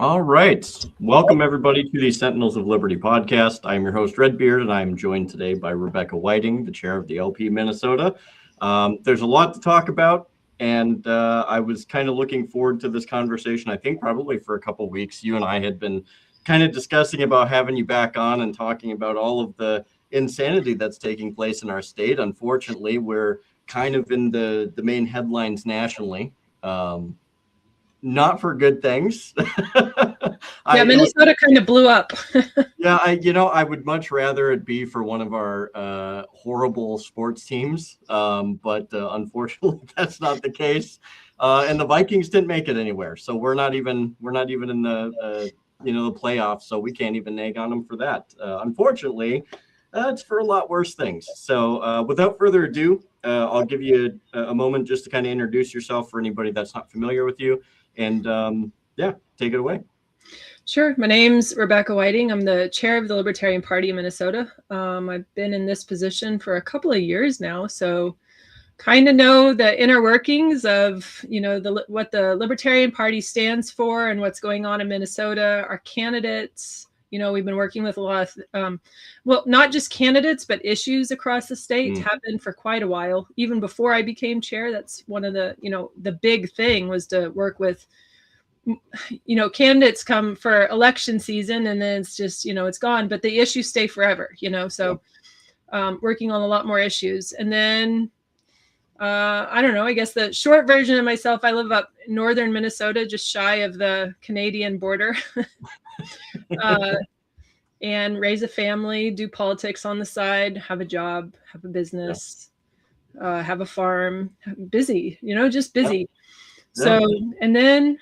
All right. Welcome, everybody, to the Sentinels of Liberty podcast. I'm your host, Redbeard, and I'm joined today by Rebecca Whiting, the chair of the LP Minnesota. There's a lot to talk about, and I was kind of looking forward to this conversation, I think probably for a couple of weeks. You and I had been kind of discussing about having you back on and talking about all of the insanity that's taking place in our state. Unfortunately, we're kind of in the main headlines nationally. Not for good things. Minnesota kind of blew up. I would much rather it be for one of our horrible sports teams, but unfortunately, that's not the case. And the Vikings didn't make it anywhere, so we're not even in the the playoffs, so we can't even nag on them for that. Unfortunately, it's for a lot worse things. So without further ado, I'll give you a moment just to kind of introduce yourself for anybody that's not familiar with you. And take it away. Sure. My name's Rebecca Whiting. I'm the chair of the Libertarian Party of Minnesota. I've been in this position for a couple of years now, so kind of know the inner workings of, what the Libertarian Party stands for and what's going on in Minnesota. Our candidates, we've been working with a lot of, not just candidates, but issues across the state have been for quite a while. Even before I became chair, that's one of the, the big thing was to work with, candidates come for election season and then it's just, it's gone, but the issues stay forever, so working on a lot more issues. And then, I guess the short version of myself, I live up in northern Minnesota, just shy of the Canadian border. And raise a family, do politics on the side, have a job, have a business, have a farm, busy, just busy. Yeah. So, and then,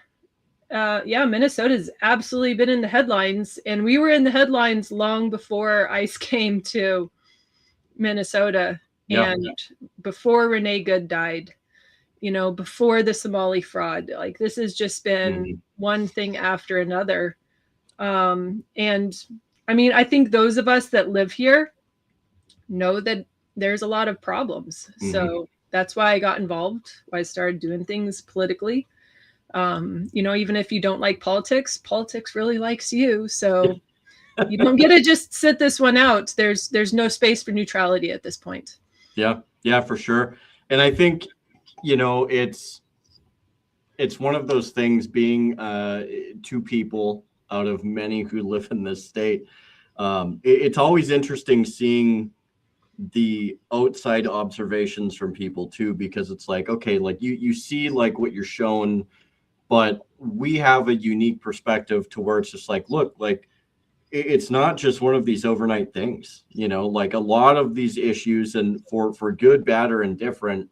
Minnesota's absolutely been in the headlines, and we were in the headlines long before ICE came to Minnesota and before Renee Good died, before the Somali fraud. Like, this has just been one thing after another. And I mean, I think those of us that live here know that there's a lot of problems. So that's why I got involved. Why I started doing things politically. Even if you don't like politics, politics really likes you. So you don't get to just sit this one out. There's no space for neutrality at this point. Yeah, for sure. And I think, it's one of those things being two people out of many who live in this state. It's always interesting seeing the outside observations from people too, because it's like, okay, like you see like what you're shown, but we have a unique perspective to where it's just like, look, like it's not just one of these overnight things, like a lot of these issues, and for good, bad, or indifferent,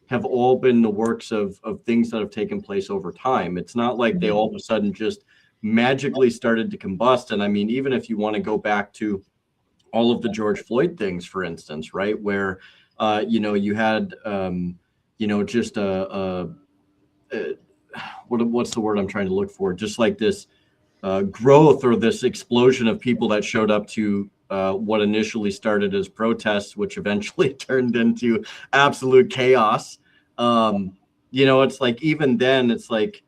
have all been the works of things that have taken place over time. It's not like they all of a sudden just magically started to combust. And I mean, even if you want to go back to all of the George Floyd things, for instance, right, where you had just what's the word I'm trying to look for, just like this growth or this explosion of people that showed up to what initially started as protests, which eventually turned into absolute chaos. It's like, even then, it's like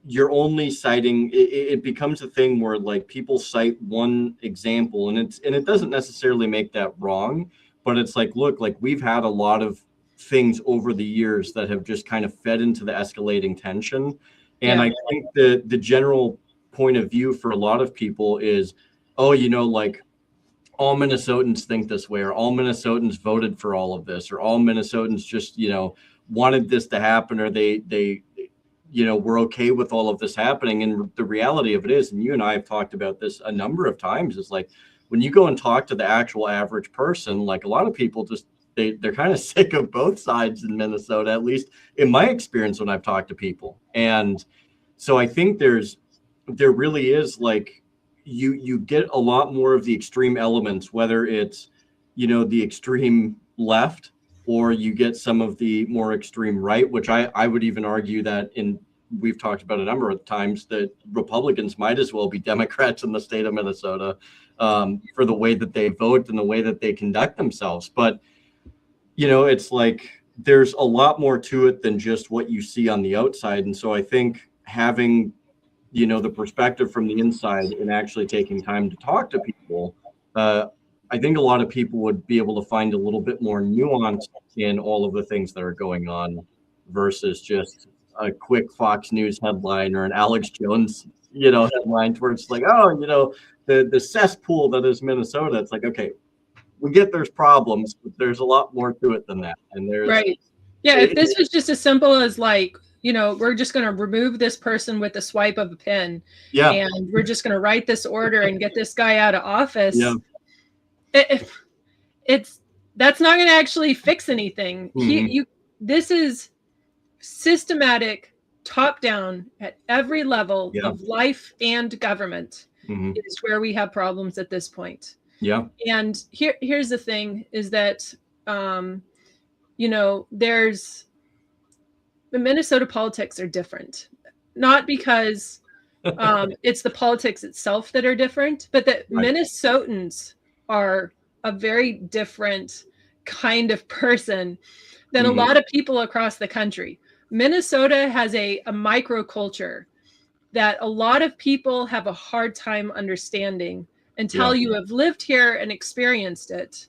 you're only citing, it becomes a thing where like people cite one example, and it doesn't necessarily make that wrong, but it's like, look, like we've had a lot of things over the years that have just kind of fed into the escalating tension. And I think the general point of view for a lot of people is, like all Minnesotans think this way, or all Minnesotans voted for all of this, or all Minnesotans just, wanted this to happen, or they we're okay with all of this happening. And the reality of it is, and you and I have talked about this a number of times, is like when you go and talk to the actual average person, like a lot of people just, they're kind of sick of both sides in Minnesota, at least in my experience when I've talked to people. And so I think there really is like, you get a lot more of the extreme elements, whether it's, the extreme left, or you get some of the more extreme right, which I would even argue that we've talked about a number of times that Republicans might as well be Democrats in the state of Minnesota for the way that they vote and the way that they conduct themselves. But, it's like there's a lot more to it than just what you see on the outside. And so I think having the perspective from the inside and actually taking time to talk to people, I think a lot of people would be able to find a little bit more nuance in all of the things that are going on versus just a quick Fox News headline or an Alex Jones, headline where it's like, oh, the cesspool that is Minnesota. It's like, okay, we get there's problems, but there's a lot more to it than that. And there's right. Yeah. If this was just as simple as like, we're just going to remove this person with a swipe of a pen, yeah, and we're just going to write this order and get this guy out of office. yeah, that's not going to actually fix anything. Mhm. This is systematic, top down at every level Yeah. of life and government. Mhm. Is where we have problems at this point. Yeah. And here's the thing: is that there's the Minnesota politics are different, not because it's the politics itself that are different, but that Right. Minnesotans are a very different kind of person than a Mhm. lot of people across the country. Minnesota has a microculture that a lot of people have a hard time understanding until Yeah. you have lived here and experienced it.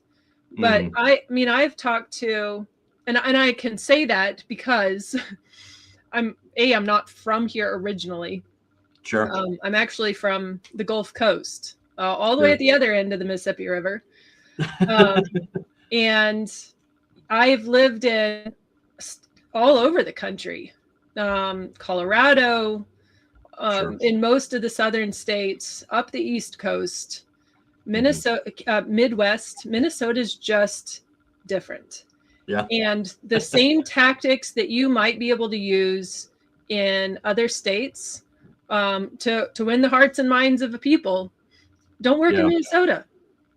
But Mhm. I mean, I've talked to, and I can say that because I'm not from here originally. Sure. I'm actually from the Gulf Coast, all the way Sure. at the other end of the Mississippi River. And I've lived in all over the country, Colorado, Sure. in most of the southern states, up the East Coast, Minnesota, Midwest. Minnesota's just different. Yeah. And the same tactics that you might be able to use in other states to win the hearts and minds of the people don't work in Minnesota.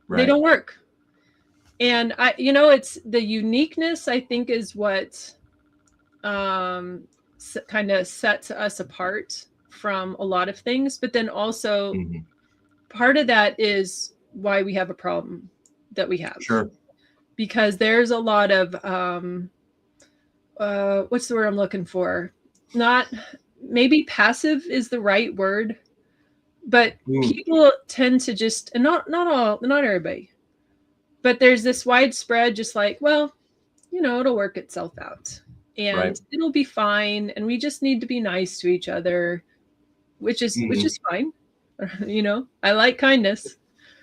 Right. They don't work. And it's the uniqueness, I think, is what kind of sets us apart from a lot of things. But then also part of that is why we have a problem that we have. Sure. Because there's a lot of what's the word I'm looking for? Not maybe passive is the right word, but people tend to just, and not everybody, but there's this widespread just like, well, it'll work itself out and it'll be fine, and we just need to be nice to each other, which is fine. I like kindness.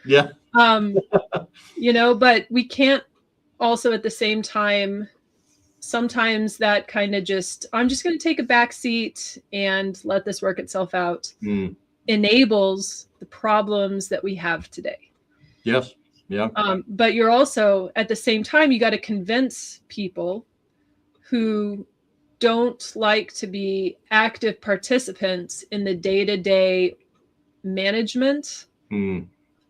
Yeah. But we can't also at the same time, sometimes that kind of just, I'm just going to take a back seat and let this work itself out, enables the problems that we have today. Yes. Yeah. But you're also, at the same time, you got to convince people who don't like to be active participants in the day-to-day management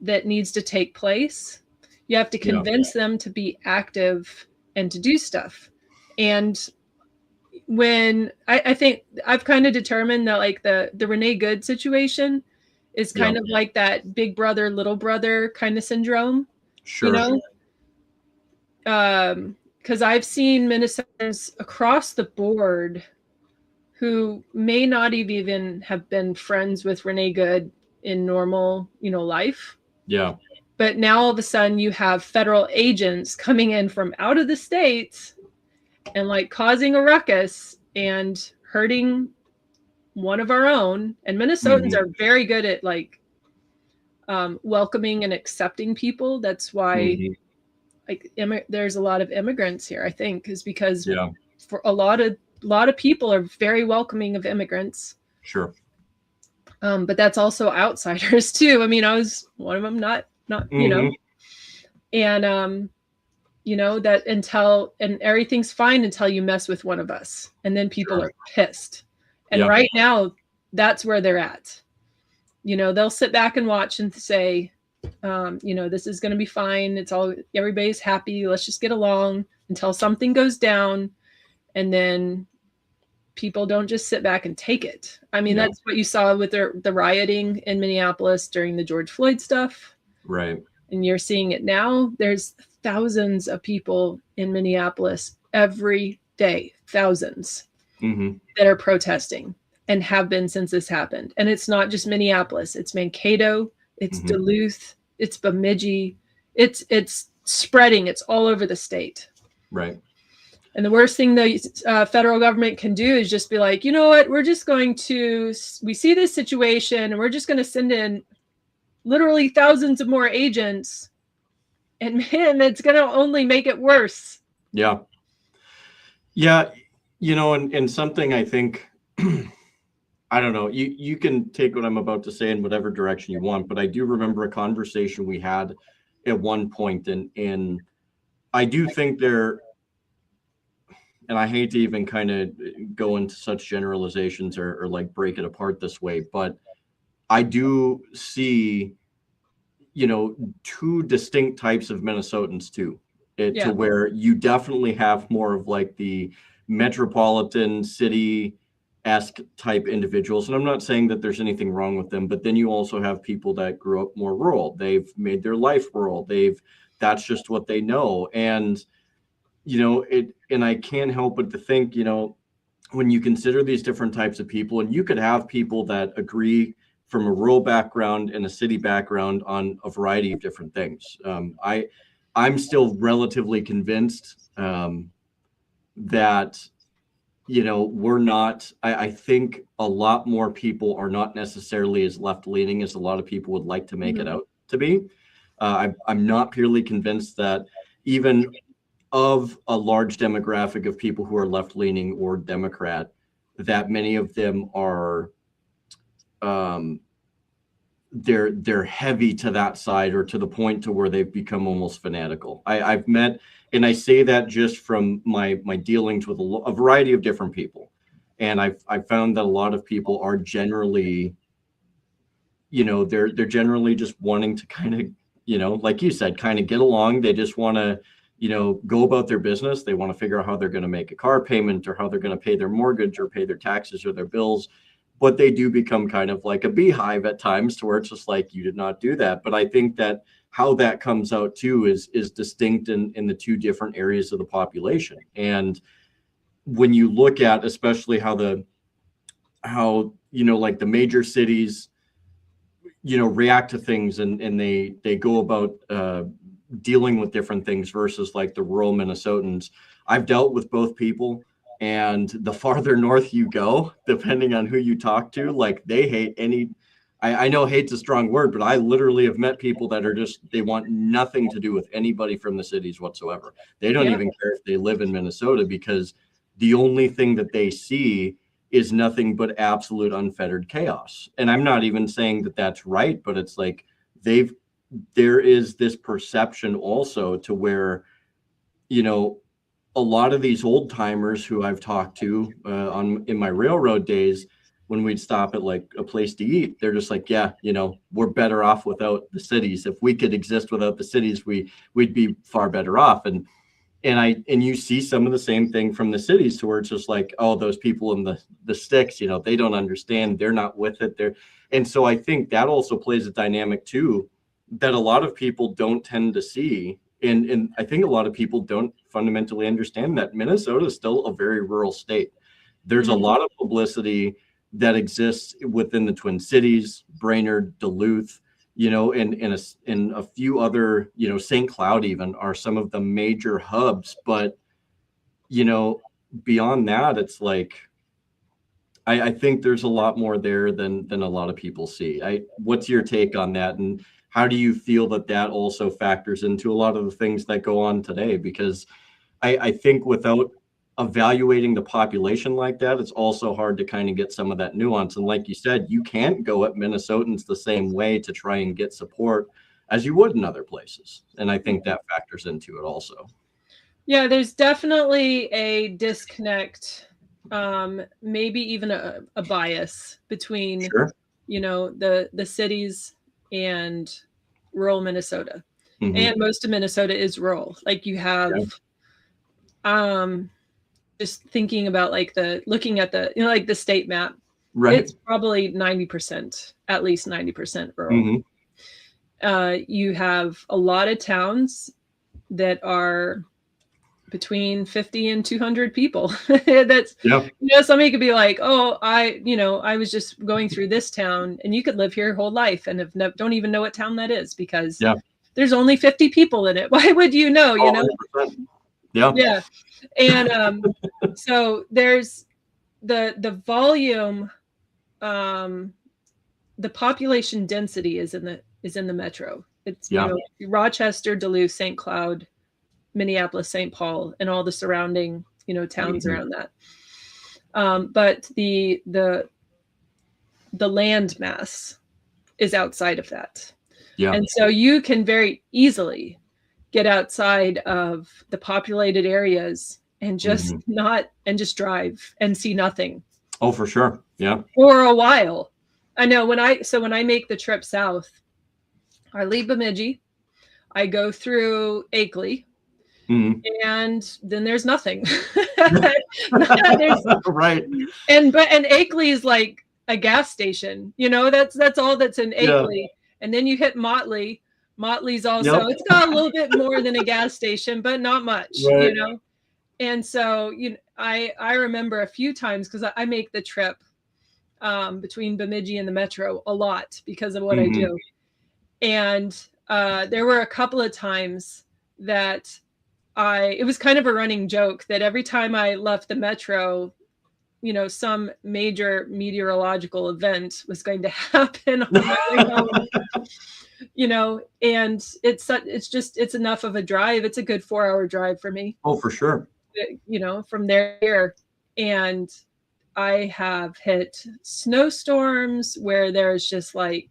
that needs to take place. You have to convince them to be active and to do stuff. And when I think I've kind of determined that like the Renee Good situation is kind of like that big brother, little brother kind of syndrome. Sure. Because I've seen Minnesotans across the board who may not even have been friends with Renee Good in normal, life. Yeah. But now all of a sudden you have federal agents coming in from out of the states and like causing a ruckus and hurting one of our own. And Minnesotans are very good at like welcoming and accepting people. That's why like there's a lot of immigrants here, I think, is because for a lot of people are very welcoming of immigrants. Sure. But that's also outsiders too. I mean, I was one of them, not and that and everything's fine until you mess with one of us, and then people are pissed. And right now, that's where they're at. They'll sit back and watch and say, this is going to be fine. Everybody's happy. Let's just get along until something goes down. And then people don't just sit back and take it. I mean, that's what you saw with the rioting in Minneapolis during the George Floyd stuff. Right. And you're seeing it now. There's thousands of people in Minneapolis every day, thousands that are protesting. and have been since this happened. And it's not just Minneapolis, it's Mankato, it's Duluth, it's Bemidji, it's spreading, it's all over the state. Right. And the worst thing the federal government can do is just be like, you know what, we see this situation and we're just going to send in literally thousands of more agents. And man, it's going to only make it worse. Yeah. Yeah. And something I think, I don't know, you can take what I'm about to say in whatever direction you want, but I do remember a conversation we had at one point, and I do think and I hate to even kind of go into such generalizations or like break it apart this way, but I do see, two distinct types of Minnesotans too. To where you definitely have more of like the metropolitan city-esque type individuals. And I'm not saying that there's anything wrong with them, but then you also have people that grew up more rural. They've made their life rural. That's just what they know. And and I can't help but to think, when you consider these different types of people, and you could have people that agree from a rural background and a city background on a variety of different things. I'm still relatively convinced that, we're not, I think a lot more people are not necessarily as left-leaning as a lot of people would like to make it out to be. I'm not purely convinced that even of a large demographic of people who are left-leaning or Democrat, that many of them are they're heavy to that side, or to the point to where they've become almost fanatical. I've met, and I say that just from my dealings with a variety of different people, and I've found that a lot of people are generally, they're generally just wanting to kind of, like you said, kind of get along. They just want to, go about their business. They want to figure out how they're going to make a car payment, or how they're going to pay their mortgage, or pay their taxes or their bills. But they do become kind of like a beehive at times, to where it's just like, you did not do that. But I think that how that comes out too is distinct in the two different areas of the population. And when you look at especially how like the major cities, react to things, and they go about dealing with different things versus like the rural Minnesotans. I've dealt with both people. And the farther north you go, depending on who you talk to, like they hate I know hate's a strong word, but I literally have met people that are they want nothing to do with anybody from the cities whatsoever. They don't even care if they live in Minnesota, because the only thing that they see is nothing but absolute unfettered chaos. And I'm not even saying that that's right, but it's like there is this perception also to where, a lot of these old timers who I've talked to in my railroad days, when we'd stop at like a place to eat, they're just like, yeah, we're better off without the cities. If we could exist without the cities, we'd be far better off. And you see some of the same thing from the cities, to where it's just like, oh, those people in the sticks, they don't understand. They're not with it. And so I think that also plays a dynamic too, that a lot of people don't tend to see. And I think a lot of people don't fundamentally understand that Minnesota is still a very rural state. There's a lot of publicity that exists within the Twin Cities, Brainerd, Duluth, and a few other, St. Cloud even are some of the major hubs. But, beyond that, it's like, I think there's a lot more there than a lot of people see. What's your take on that? And how do you feel that also factors into a lot of the things that go on today? Because I think without evaluating the population like that, it's also hard to kind of get some of that nuance. And like you said, you can't go at Minnesotans the same way to try and get support as you would in other places. And I think that factors into it also. Yeah, there's definitely a disconnect, maybe even a bias between, the cities and rural Minnesota. And most of Minnesota is rural. Like you have, just thinking about like looking at the, like the state map, right? It's probably 90%, at least 90% rural. You have a lot of towns that are between 50 and 200 people. That's, somebody could be like, oh, I was just going through this town, and you could live here your whole life and don't even know what town that is because there's only 50 people in it. Why would you know, 100%. Yeah. And so there's the volume, the population density is in the metro. It's Rochester, Duluth, St. Cloud, Minneapolis, St. Paul, and all the surrounding, towns around that. But the land mass is outside of that. Yeah. And so you can very easily get outside of the populated areas and just just drive and see nothing. Oh, for sure. Yeah. For a while. I know when I make the trip south, I leave Bemidji, I go through Akeley, and then there's nothing. Right. And Akeley is like a gas station, that's all that's in Akeley. And then you hit Motley. Motley's also, it's got a little bit more than a gas station, but not much, And so, I remember a few times, because I make the trip between Bemidji and the metro a lot because of what I do. And there were a couple of times that it was kind of a running joke that every time I left the metro, some major meteorological event was going to happen on my way home. And it's enough of a drive. It's a good 4-hour drive for me. Oh, for sure. From there. And I have hit snowstorms where there's just like,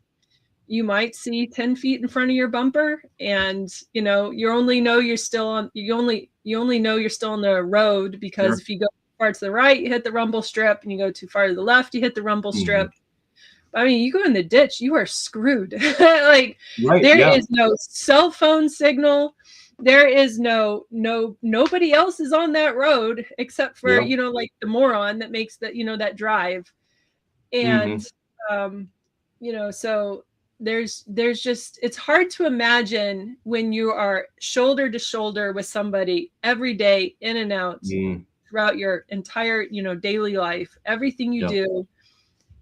you might see 10 feet in front of your bumper, and you only know you're still on the road because if you go far to the right, you hit the rumble strip, and you go too far to the left, you hit the rumble strip. I mean, you go in the ditch, you are screwed. There is no cell phone signal. There is nobody else is on that road except for, like the moron that makes that drive. And, so there's just, it's hard to imagine when you are shoulder to shoulder with somebody every day in and out throughout your entire, daily life. Everything you do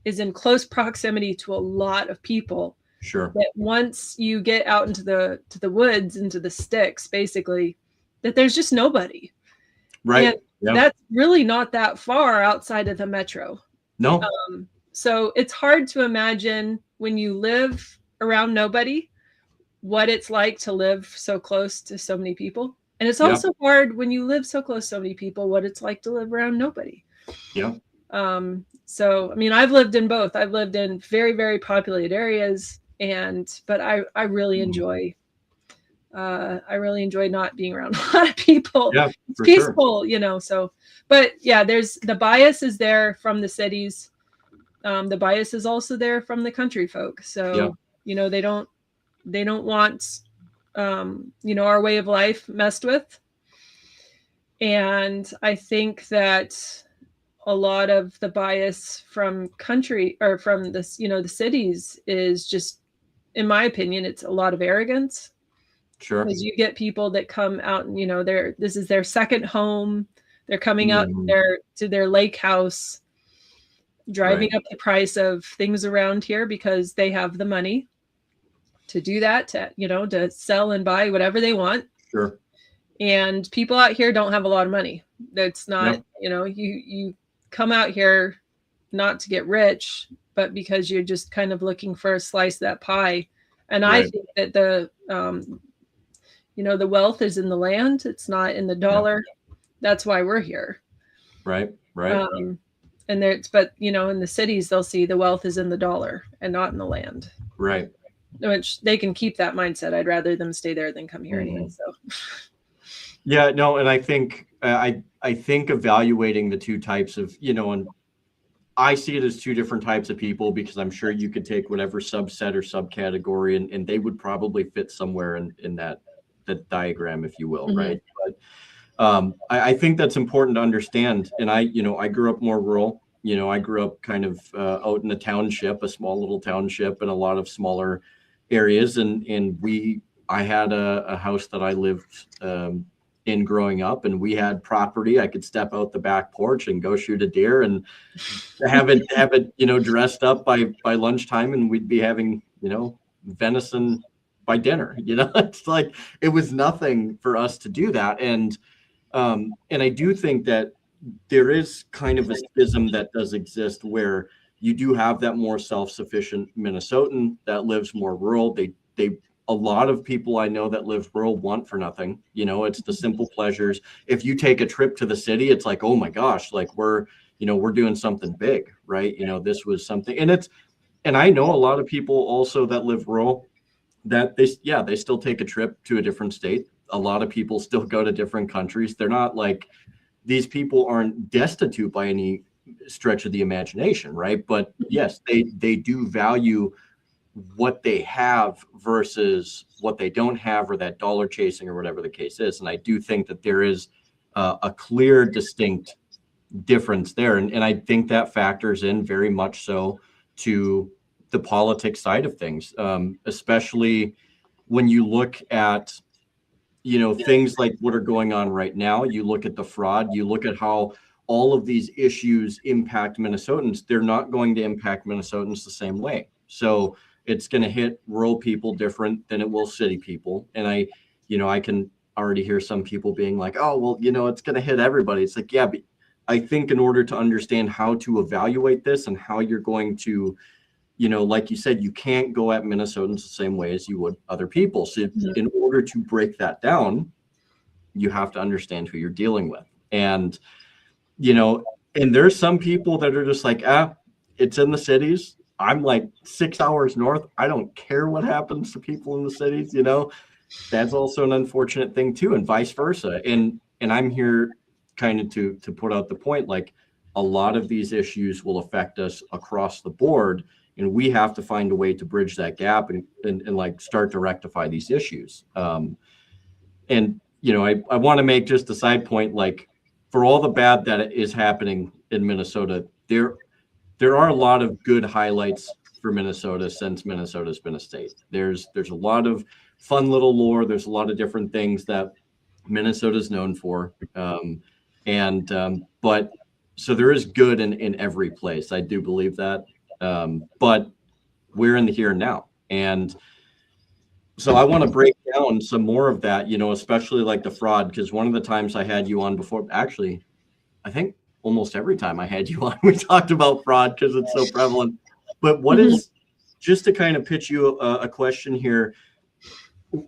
is in close proximity to a lot of people. Sure. That once you get out into the woods, into the sticks, basically, that there's just nobody. Right. And that's really not that far outside of the metro. No. So it's hard to imagine when you live around nobody, what it's like to live so close to so many people. And it's also hard when you live so close to so many people, what it's like to live around nobody. Yeah. So, I mean, I've lived in both. I've lived in very, very populated areas, but I really enjoy not being around a lot of people. Yeah, it's peaceful, so, but there's the bias is there from the cities. The bias is also there from the country folk. So, they don't want, our way of life messed with. And I think that a lot of the bias from country or from this, the cities is just, in my opinion, it's a lot of arrogance. Sure. Because you get people that come out and, this is their second home. They're coming out to their lake house, driving up the price of things around here because they have the money to do that, to sell and buy whatever they want. Sure. And people out here don't have a lot of money. That's not, you come out here not to get rich, but because you're just kind of looking for a slice of that pie. And I think that the wealth is in the land. It's not in the dollar. That's why we're here. Right. And in the cities, they'll see the wealth is in the dollar and not in the land. Right. Which they can keep that mindset. I'd rather them stay there than come here anyway. So. Yeah, no, and I think I think evaluating the two types of, and I see it as two different types of people, because I'm sure you could take whatever subset or subcategory and they would probably fit somewhere in that diagram, if you will, right? But I think that's important to understand. And I grew up more rural. I grew up kind of out in a township, a small little township, and a lot of smaller areas. And I had a house that I lived in growing up, and we had property. I could step out the back porch and go shoot a deer and have it, dressed up by lunchtime, and we'd be having, venison by dinner. It's like, it was nothing for us to do that. And I do think that there is kind of a schism that does exist where you do have that more self-sufficient Minnesotan that lives more rural. A lot of people I know that live rural want for nothing. It's the simple pleasures. If you take a trip to the city, it's like, oh my gosh, like we're doing something big, right? This was something, and I know a lot of people also that live rural that they still take a trip to a different state. A lot of people still go to different countries. They're not like, these people aren't destitute by any stretch of the imagination, right? But yes, they do value what they have versus what they don't have, or that dollar chasing, or whatever the case is. And I do think that there is a clear, distinct difference there. And I think that factors in very much so to the politics side of things, especially when you look at, things like what are going on right now. You look at the fraud, you look at how all of these issues impact Minnesotans. They're not going to impact Minnesotans the same way. So it's going to hit rural people different than it will city people. And I can already hear some people being like, oh, well, it's going to hit everybody. It's like, yeah, but I think in order to understand how to evaluate this and how you're going to, like you said, you can't go at Minnesotans the same way as you would other people. So in order to break that down, you have to understand who you're dealing with. And, and there's some people that are just like, it's in the cities. I'm like 6 hours north. I don't care what happens to people in the cities. That's also an unfortunate thing too, and vice versa. And I'm here kind of to put out the point, like, a lot of these issues will affect us across the board, and we have to find a way to bridge that gap and like start to rectify these issues. And I want to make just a side point, like, for all the bad that is happening in Minnesota, there are a lot of good highlights for Minnesota since Minnesota's been a state. There's a lot of fun little lore. There's a lot of different things that Minnesota's known for. But so there is good in every place. I do believe that. But we're in the here and now. And so I want to break down some more of that, especially like the fraud, because one of the times I had you on before, actually, I think almost every time I had you on, we talked about fraud because it's so prevalent. But what is, just to kind of pitch you a question here,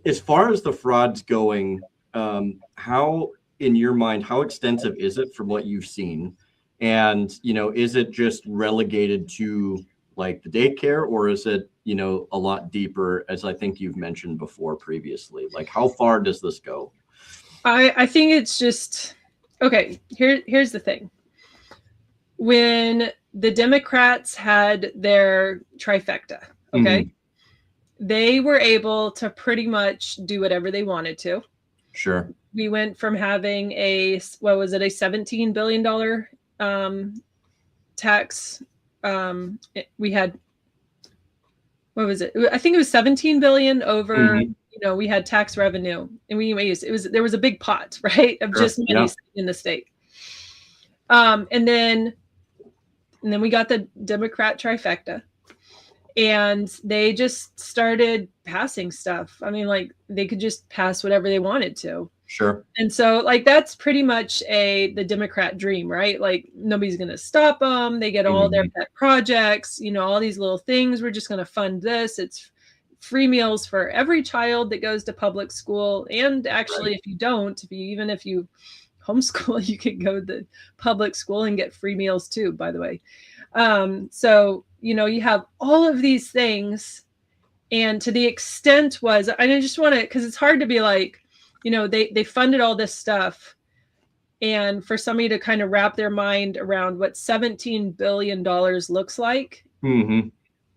as far as the fraud's going, how, in your mind, how extensive is it from what you've seen? And, is it just relegated to like the daycare, or is it, a lot deeper, as I think you've mentioned before previously? Like, how far does this go? I think it's just, okay, here's the thing. When the Democrats had their trifecta, okay, they were able to pretty much do whatever they wanted to. Sure. We went from having a $17 billion tax. We had, what was it? I think it was 17 billion over, we had tax revenue, and there was a big pot, right, of just money in the state. And then we got the Democrat trifecta, and they just started passing stuff. I mean, like, they could just pass whatever they wanted to. Sure. And so, like, that's pretty much the Democrat dream, right? Like, nobody's going to stop them. They get all their pet projects, all these little things. We're just going to fund this. It's free meals for every child that goes to public school. And actually, if you don't, even if you homeschool, you can go to public school and get free meals too, by the way. So, you have all of these things. And to the extent I just want to, because it's hard to be like, they funded all this stuff, and for somebody to kind of wrap their mind around what $17 billion looks like.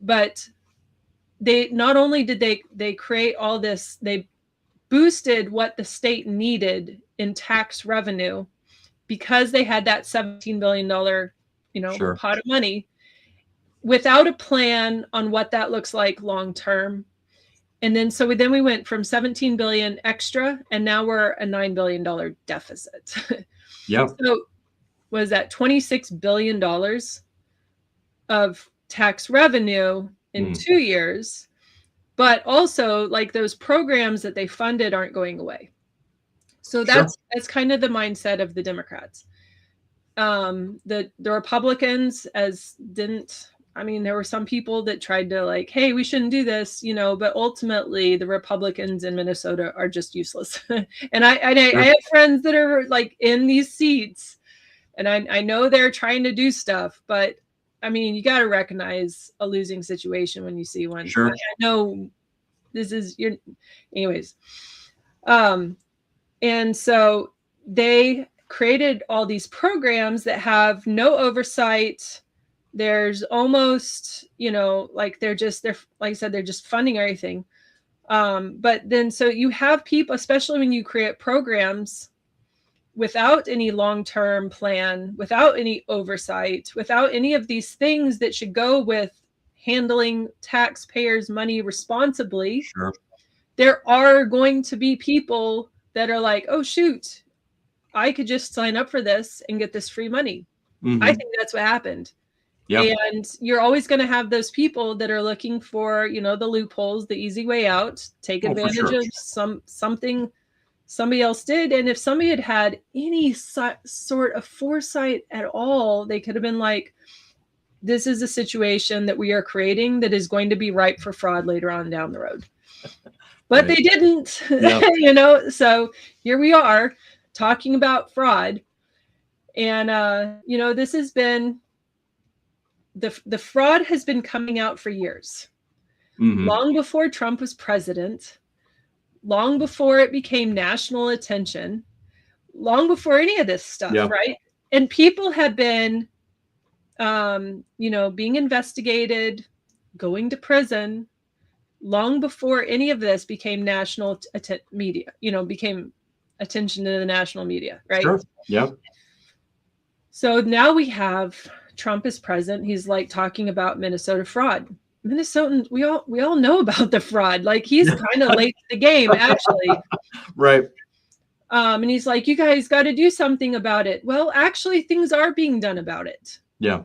But they not only did they create all this, they boosted what the state needed in tax revenue because they had that $17 billion, pot of money, without a plan on what that looks like long term. And then then we went from 17 billion extra, and now we're a $9 billion deficit. Yeah. So was that $26 billion of tax revenue in 2 years? But also, like, those programs that they funded aren't going away. So that's kind of the mindset of the Democrats. The Republicans there were some people that tried to, like, hey, we shouldn't do this, but ultimately the Republicans in Minnesota are just useless. And I have friends that are like in these seats, and I know they're trying to do stuff, but I mean, you got to recognize a losing situation when you see one. Sure. I know this is your, anyways. And so they created all these programs that have no oversight. There's almost, like they're like I said, they're just funding everything. But then, so you have people, especially when you create programs without any long-term plan, without any oversight, without any of these things that should go with handling taxpayers' money responsibly. Sure. There are going to be people that are like, oh, shoot, I could just sign up for this and get this free money. I think that's what happened. Yep. And you're always going to have those people that are looking for, the loopholes, the easy way out, take advantage of something somebody else did. And if somebody had had any sort of foresight at all, they could have been like, this is a situation that we are creating that is going to be ripe for fraud later on down the road. But they didn't, yep. So here we are talking about fraud. And, this has been, the fraud has been coming out for years, long before Trump was president, long before it became national attention, long before any of this stuff, right? And people have been, being investigated, going to prison, long before any of this became national media, became attention to the national media, right? Sure. Yeah. So now we have Trump as president. He's like talking about Minnesota fraud. Minnesotans, we all know about the fraud. Like, he's kind of late to the game, actually. Right. And he's like, you guys got to do something about it. Well, actually, things are being done about it. Yeah.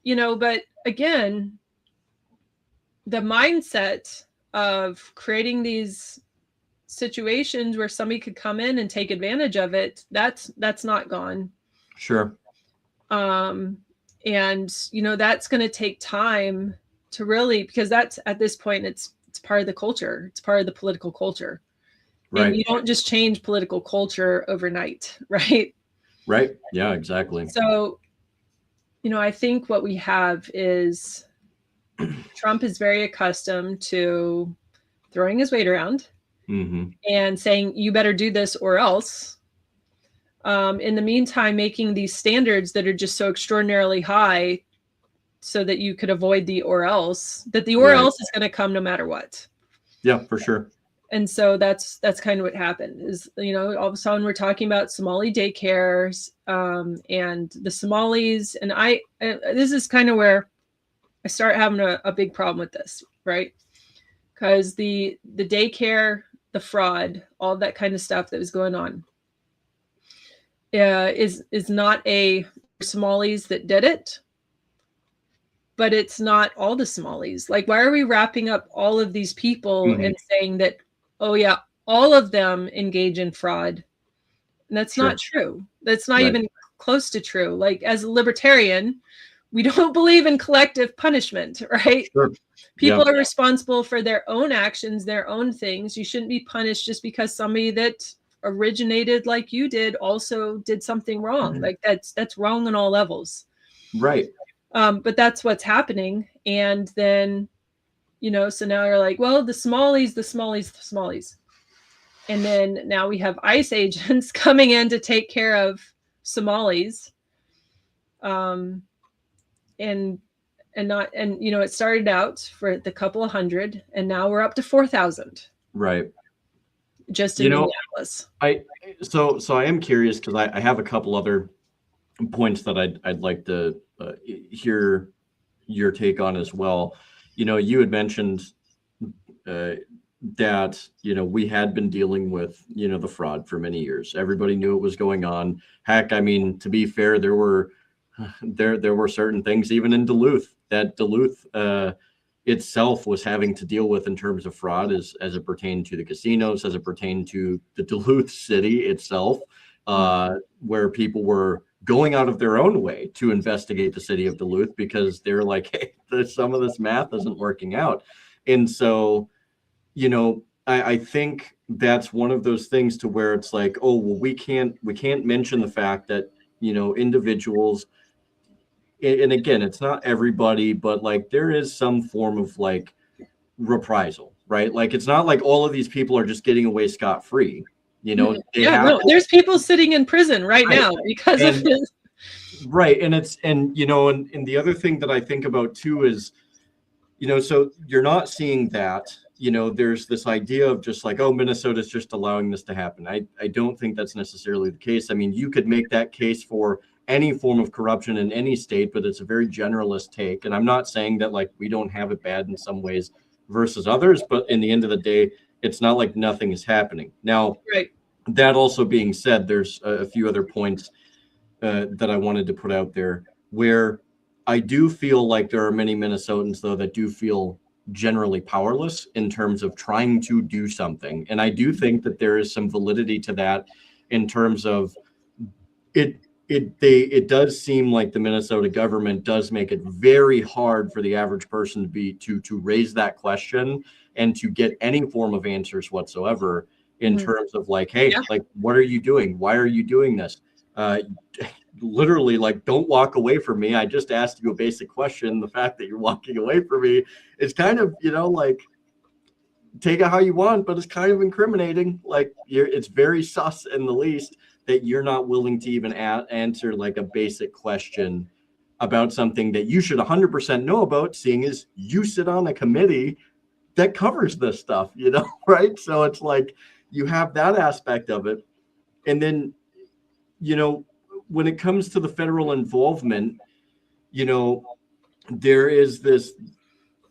But again, the mindset of creating these situations where somebody could come in and take advantage of it, that's not gone. Sure. And that's going to take time to really, because that's, at this point, it's part of the culture. It's part of the political culture. Right. And you don't just change political culture overnight, right? Right. Yeah, exactly. So, I think what we have is Trump is very accustomed to throwing his weight around and saying, you better do this or else. In the meantime, making these standards that are just so extraordinarily high so that you could avoid the or else, that the or else is going to come no matter what. Yeah, for sure. And so that's kind of what happened is, all of a sudden we're talking about Somali daycares, and the Somalis. And this is kind of where I start having a big problem with this, right? Because the daycare, the fraud, all that kind of stuff that was going on is not a Somalis that did it, but it's not all the Somalis. Like, why are we wrapping up all of these people and saying that, oh yeah, all of them engage in fraud? And that's not true. That's not even close to true. Like, as a libertarian, we don't believe in collective punishment, right? Sure. People are responsible for their own actions, their own things. You shouldn't be punished just because somebody that originated like you did also did something wrong. Like, that's wrong on all levels. Right. But that's what's happening. And then, so now you're like, well, the Somalis. And then now we have ICE agents coming in to take care of Somalis. And it started out for the couple of hundred, and now we're up to 4,000. Right. Just in Minneapolis. So I am curious, because I have a couple other points that I'd like to hear your take on as well. You had mentioned that, we had been dealing with, the fraud for many years. Everybody knew it was going on. Heck, I mean, to be fair, there were certain things even in Duluth that Duluth itself was having to deal with in terms of fraud as it pertained to the casinos, as it pertained to the Duluth city itself, where people were going out of their own way to investigate the city of Duluth because they're like, hey, some of this math isn't working out. And so, I think that's one of those things to where it's like, oh, well, we can't mention the fact that, individuals, and again, it's not everybody, but like there is some form of like reprisal, right? Like it's not like all of these people are just getting away scot-free. There's people sitting in prison right now because of this. Right. And and the other thing that I think about too is, so you're not seeing that, there's this idea of just like, oh, Minnesota's just allowing this to happen. I don't think that's necessarily the case. I mean, you could make that case for any form of corruption in any state, but it's a very generalist take. And I'm not saying that like we don't have it bad in some ways versus others, but in the end of the day, it's not like nothing is happening. Now, that also being said, there's a few other points that I wanted to put out there where I do feel like there are many Minnesotans, though, that do feel generally powerless in terms of trying to do something. And I do think that there is some validity to that in terms of it does seem like the Minnesota government does make it very hard for the average person to raise that question and to get any form of answers whatsoever in terms of like, hey, like, what are you doing? Why are you doing this? Literally, like, don't walk away from me. I just asked you a basic question. The fact that you're walking away from me is kind of, like, take it how you want, but it's kind of incriminating. Like, it's very sus in the least that you're not willing to even answer like a basic question about something that you should 100% know about, seeing as you sit on a committee that covers this stuff, right? So it's like you have that aspect of it. And then, when it comes to the federal involvement, there is this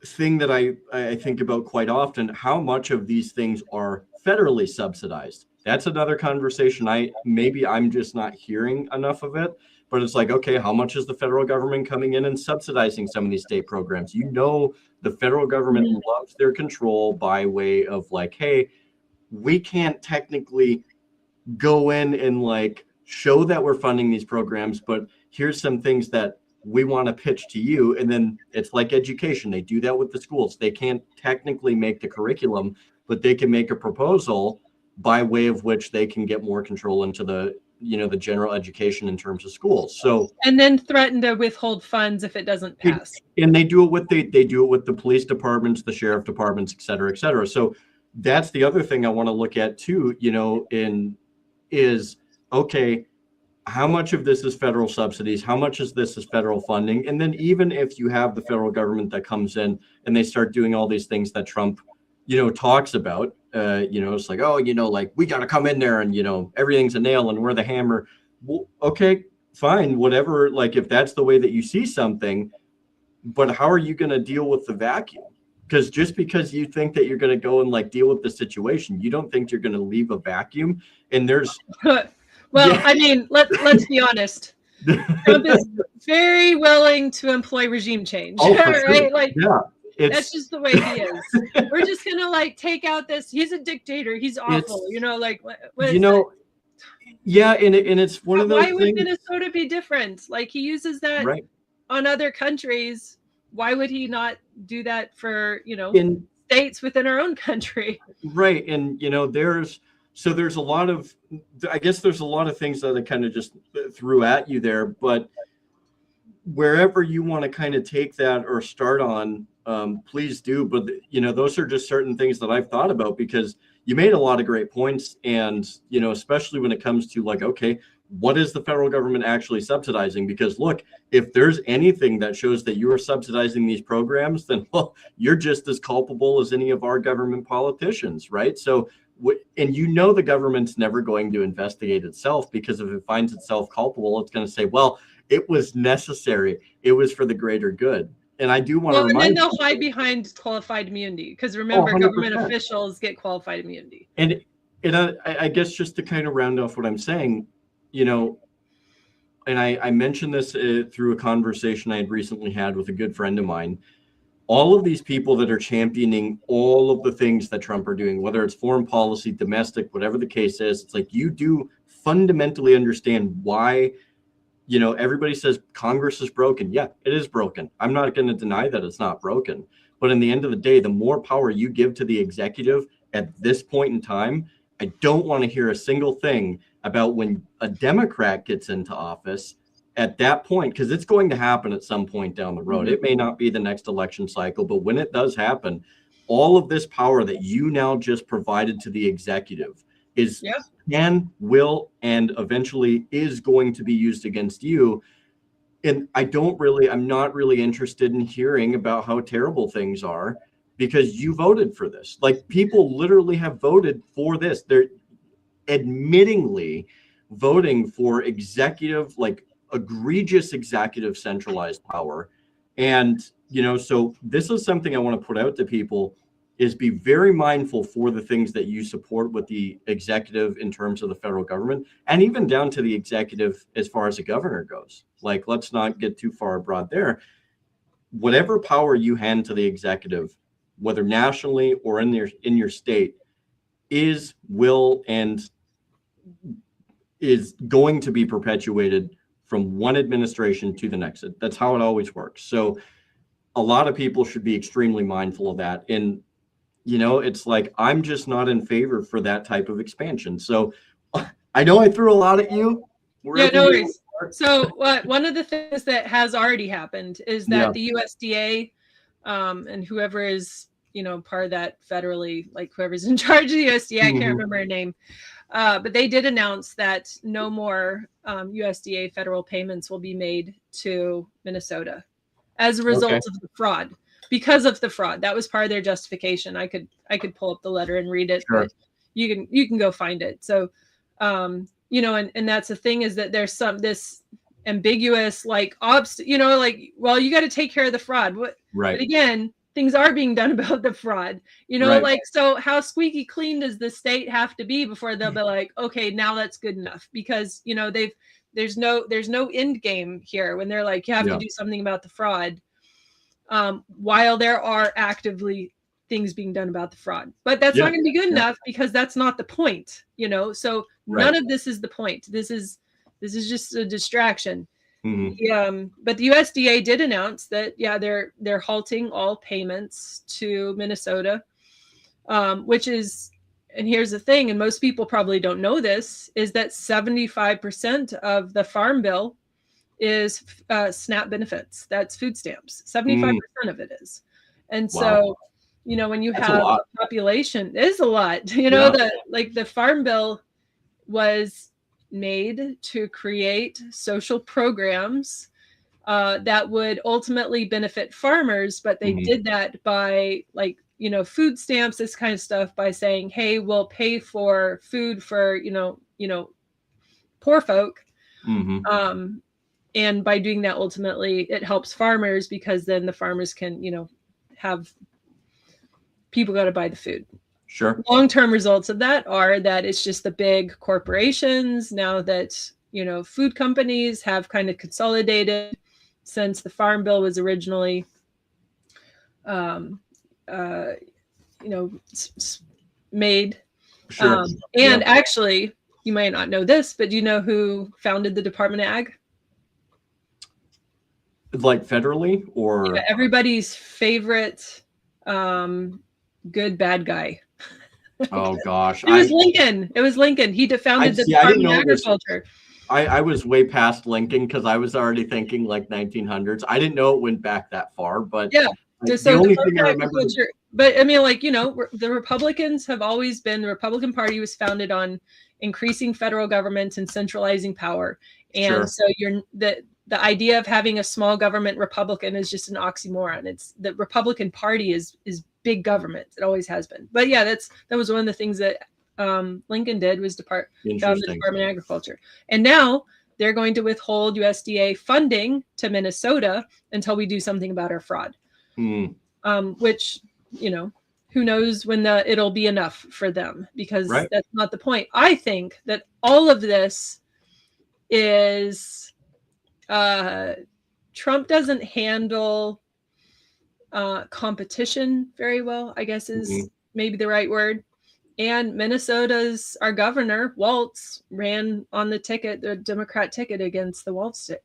thing that I think about quite often, how much of these things are federally subsidized. That's another conversation. I'm just not hearing enough of it, but it's like, okay, how much is the federal government coming in and subsidizing some of these state programs? The federal government loves their control by way of like, hey, we can't technically go in and like show that we're funding these programs, but here's some things that we want to pitch to you. And then it's like education. They do that with the schools. They can't technically make the curriculum, but they can make a proposal by way of which they can get more control into the general education in terms of schools. So, and then threaten to withhold funds if it doesn't pass. And they do it with they do it with the police departments, the sheriff departments, et cetera, et cetera. So that's the other thing I want to look at too, is, okay, how much of this is federal subsidies? How much of this is federal funding? And then even if you have the federal government that comes in and they start doing all these things that Trump, talks about, it's like, oh, like we got to come in there and, everything's a nail and we're the hammer. Well, okay, fine, whatever. Like if that's the way that you see something, but how are you going to deal with the vacuum? Because just because you think that you're going to go and like deal with the situation, you don't think you're going to leave a vacuum. And there's I mean, let's be honest. Trump is very willing to employ regime change, right? Sure. Like, that's just the way he is. We're just gonna like take out this. He's a dictator. He's awful. Like yeah, and it's one of those. Why would Minnesota be different? Like he uses that on other countries. Why would he not do that for states within our own country? Right, and there's a lot of, I guess there's a lot of things that I kind of just threw at you there, but wherever you want to kind of take that or start on, please do. But those are just certain things that I've thought about because you made a lot of great points, and especially when it comes to like, okay, what is the federal government actually subsidizing? Because look, if there's anything that shows that you are subsidizing these programs, then you're just as culpable as any of our government politicians, right? So, and the government's never going to investigate itself, because if it finds itself culpable, it's going to say, well, it was necessary. It was for the greater good. and I do want to Well, and then remind they'll people, hide behind qualified immunity, because oh, remember, government 100%. officials get qualified immunity. And I guess just to kind of round off what I'm saying, you know, and I mentioned this through a conversation I had recently had with a good friend of mine. All of these people that are championing all of the things that Trump are doing, whether it's foreign policy, domestic, whatever the case is, it's like you do fundamentally understand why, you know, everybody says Congress is broken. Yeah, it is broken. I'm not going to deny that it's not broken. But in the end of the day, the more power you give to the executive at this point in time, I don't want to hear a single thing about when a Democrat gets into office at that point, because it's going to happen at some point down the road. Mhm. It may not be the next election cycle, but when it does happen, all of this power that you now just provided to the executive is Yeah. can, will, and eventually is going to be used against you. And I'm not really interested in hearing about how terrible things are, because you voted for this. Like, people literally have voted for this. They're admittingly voting for executive, like egregious executive centralized power. And, you know, so this is something I want to put out to people, is be very mindful for the things that you support with the executive in terms of the federal government, and even down to the executive as far as the governor goes. Like, let's not get too far abroad there. Whatever power you hand to the executive, whether nationally or in your state, will and is going to be perpetuated from one administration to the next. That's how it always works. So a lot of people should be extremely mindful of that. And, you know, it's like, I'm just not in favor for that type of expansion. So I know I threw a lot at you. Yeah, no worries. So one of the things that has already happened is that the USDA and whoever is, you know, part of that federally, like whoever's in charge of the USDA, I can't remember her name, but they did announce that no more USDA federal payments will be made to Minnesota as a result of the fraud. Because of the fraud, that was part of their justification. I could pull up the letter and read it, but you can go find it. So, you know, and that's the thing, is that there's this ambiguous, like, you know, like, well, you got to take care of the fraud. But again, things are being done about the fraud, you know, like, so how squeaky clean does the state have to be before they'll be like, okay, now that's good enough? Because, you know, there's no end game here when they're like, you have to do something about the fraud, while there are actively things being done about the fraud. But that's not going to be good enough, because that's not the point, you know. So none of this is the point. This is just a distraction. But the USDA did announce that, yeah, they're halting all payments to Minnesota, which is, and here's the thing, and most people probably don't know this, is that 75% of the farm bill is SNAP benefits. That's food stamps. 75% of it is. And so, you know, when you have a population, it is a lot, you know, the farm bill was made to create social programs that would ultimately benefit farmers, but they did that by, like, you know, food stamps, this kind of stuff, by saying, hey, we'll pay for food for, you know, poor folk. And by doing that, ultimately, it helps farmers, because then the farmers can, you know, have people got to buy the food. Long-term results of that are that it's just the big corporations now that, you know, food companies have kind of consolidated since the Farm Bill was originally, you know, made. And actually, you might not know this, but do you know who founded the Department of Ag? Like federally, or everybody's favorite good bad guy. Oh gosh, it was Lincoln. It was Lincoln. He founded the Department of Agriculture. I was way past Lincoln, because I was already thinking like 1900s. I didn't know it went back that far, but yeah. The only thing I remember. But I mean, like, you know, the Republicans have always been, the Republican Party was founded on increasing federal government and centralizing power. And so the idea of having a small government Republican is just an oxymoron. It's the Republican Party is big government. It always has been. But yeah, that was one of the things that Lincoln did, was found the Department of Agriculture. And now they're going to withhold USDA funding to Minnesota until we do something about our fraud. Which, who knows when it'll be enough for them, because that's not the point. I think that all of this is Trump doesn't handle competition very well, I guess is maybe the right word. And Minnesota's, our governor, Walz, ran on the Democrat ticket against the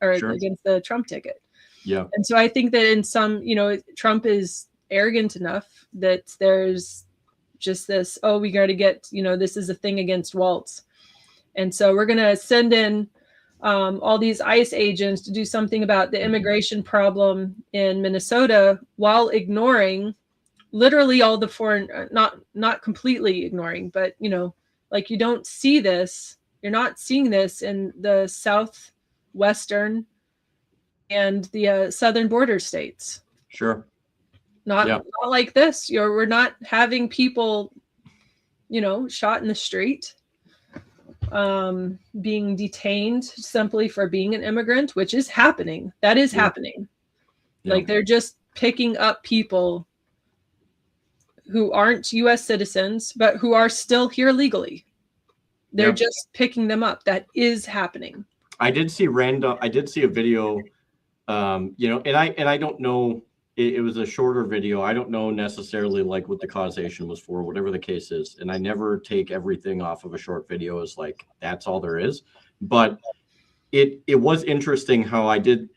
against the Trump ticket. Yeah. And so I think that in some, Trump is arrogant enough that there's just this, we got to get, this is a thing against Walz. And so we're going to send in all these ICE agents to do something about the immigration problem in Minnesota, while ignoring literally all the foreign, not completely ignoring, but, like, you don't see this. You're not seeing this in the southwestern and the southern border states. Sure. Not like this. We're not having people, shot in the street, being detained simply for being an immigrant, which is happening. That is happening. Like, they're just picking up people who aren't U.S. citizens, but who are still here legally. They're just picking them up. That is happening. I did see a video, and I don't know, it was a shorter video. I don't know necessarily like what the causation was for, whatever the case is. And I never take everything off of a short video as like, that's all there is. But it was interesting how I did,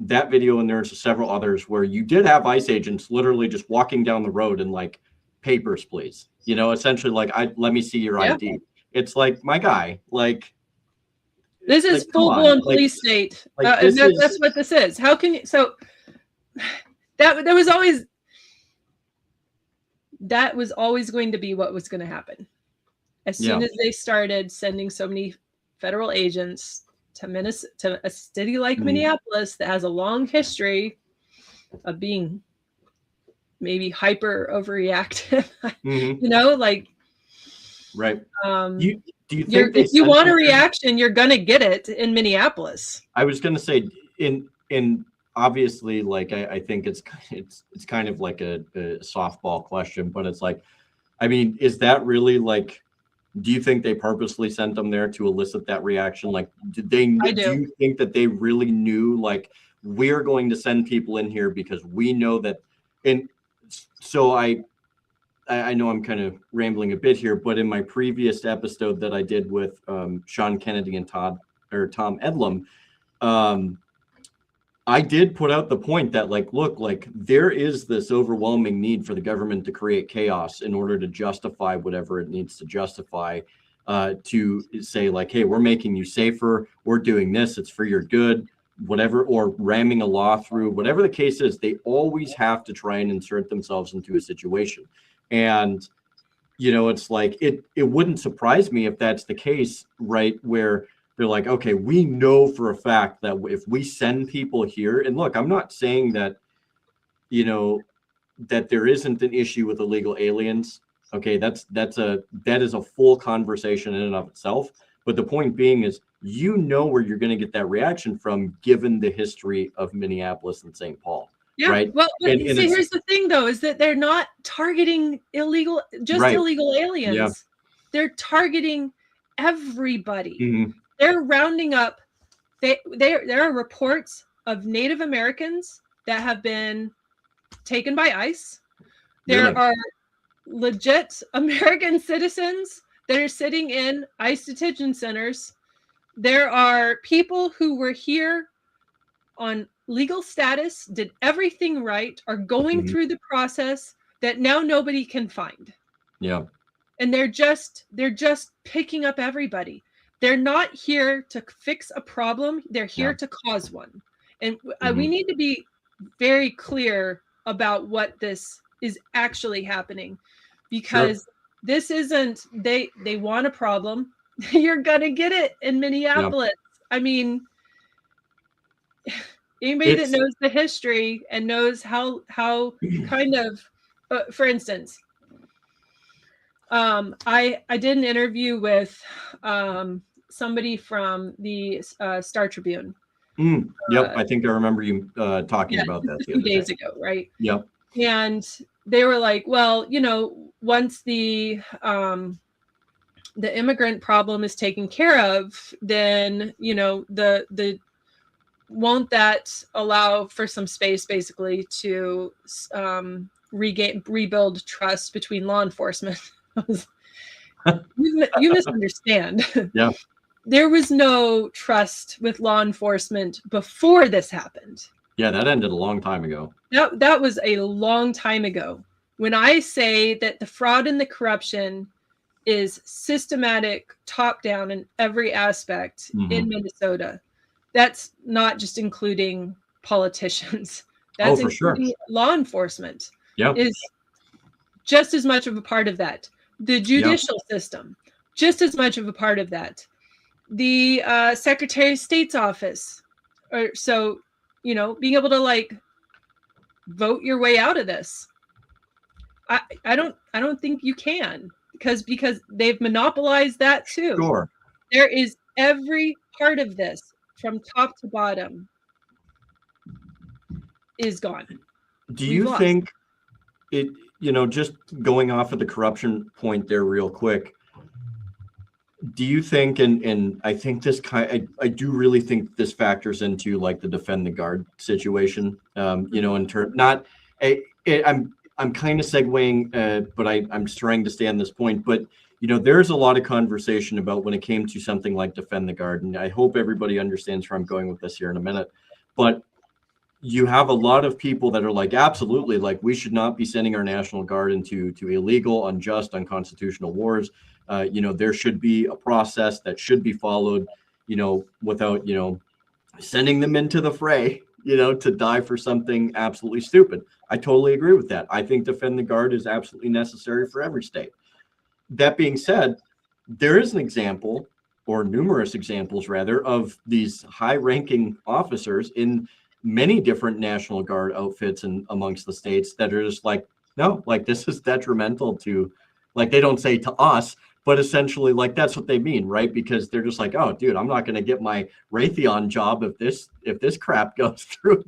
that video, and there's several others where you did have ICE agents literally just walking down the road and like, papers, please. Essentially like, let me see your ID. It's like, my guy, like, this is full-blown police state. That's what this is. How can you? So that was always going to be what was going to happen. As soon as they started sending so many federal agents to a city like Minneapolis that has a long history of being maybe hyper overreactive, like. Right. Do you think if you want a reaction, you're gonna get it in Minneapolis? I was gonna say in obviously, like, I think it's kind of like a softball question, but it's like, I mean, is that really like? Do you think they purposely sent them there to elicit that reaction? Like, do you think that they really knew, like, we're going to send people in here because we know that? And so I know I'm kind of rambling a bit here, but in my previous episode that I did with Sean Kennedy and Tom Edlum, I did put out the point that, like, look, like, there is this overwhelming need for the government to create chaos in order to justify whatever it needs to justify, to say, like, hey, we're making you safer, we're doing this, it's for your good, whatever, or ramming a law through, whatever the case is. They always have to try and insert themselves into a situation. And, it's like, it wouldn't surprise me if that's the case, right? Where they're like, okay, we know for a fact that if we send people here, and look, I'm not saying that, that there isn't an issue with illegal aliens. Okay, that is a full conversation in and of itself. But the point being is, where you're going to get that reaction from, given the history of Minneapolis and St. Paul. Yeah. Right. Well, and see, here's the thing, though, is that they're not targeting illegal aliens. Yeah. They're targeting everybody. Mm-hmm. They're rounding up. There are reports of Native Americans that have been taken by ICE. There are legit American citizens that are sitting in ICE detention centers. There are people who were here on legal status, did everything right, are going through the process that now nobody can find. Yeah. And they're just picking up everybody. They're not here to fix a problem. They're here to cause one. And we need to be very clear about what this is actually happening, because this isn't, they want a problem. You're going to get it in Minneapolis. Yeah. I mean, anybody that knows the history and knows how kind of, for instance, I did an interview with somebody from the Star Tribune. Yep, I think I remember you talking about that a few days ago, right? Yep. And they were like, well, once the immigrant problem is taken care of, then the won't that allow for some space basically to rebuild trust between law enforcement? You misunderstand. Yeah. There was no trust with law enforcement before this happened. Yeah, that ended a long time ago. That was a long time ago. When I say that the fraud and the corruption is systematic, top down in every aspect in Minnesota, that's not just including politicians. That's for sure. Law enforcement Yep. is just as much of a part of that. The judicial system, just as much of a part of that. The Secretary of State's office. So, being able to like vote your way out of this. I don't think you can because they've monopolized that too. Sure. There is every part of this from top to bottom is gone. Do you think it, just going off of the corruption point there real quick, do you think, and I think this I do really think this factors into like the defend the guard situation, in turn, not, I'm kind of segueing, but I'm trying to stay on this point, but there's a lot of conversation about when it came to something like defend the guard, and I hope everybody understands where I'm going with this here in a minute, but you have a lot of people that are like, absolutely, like we should not be sending our National Guard into illegal, unjust, unconstitutional wars. There should be a process that should be followed, without, sending them into the fray, to die for something absolutely stupid. I totally agree with that. I think defend the guard is absolutely necessary for every state. That being said, there is an example, or numerous examples rather, of these high-ranking officers in many different National Guard outfits and amongst the states that are just like, no, like this is detrimental to, like they don't say to us, but essentially like that's what they mean, right? Because they're just like, oh, dude, I'm not going to get my Raytheon job if this crap goes through,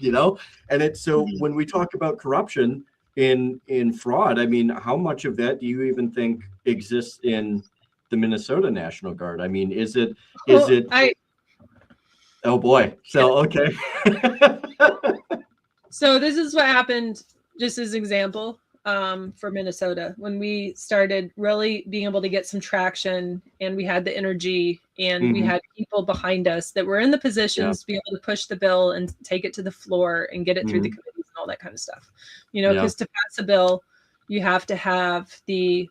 And it's so when we talk about corruption in fraud, I mean, how much of that do you even think exists in the Minnesota National Guard? I mean, is it? Oh boy. So, okay. So this is what happened, just as example, for Minnesota, when we started really being able to get some traction and we had the energy and we had people behind us that were in the positions to be able to push the bill and take it to the floor and get it through the committees and all that kind of stuff, because to pass a bill, you have to have the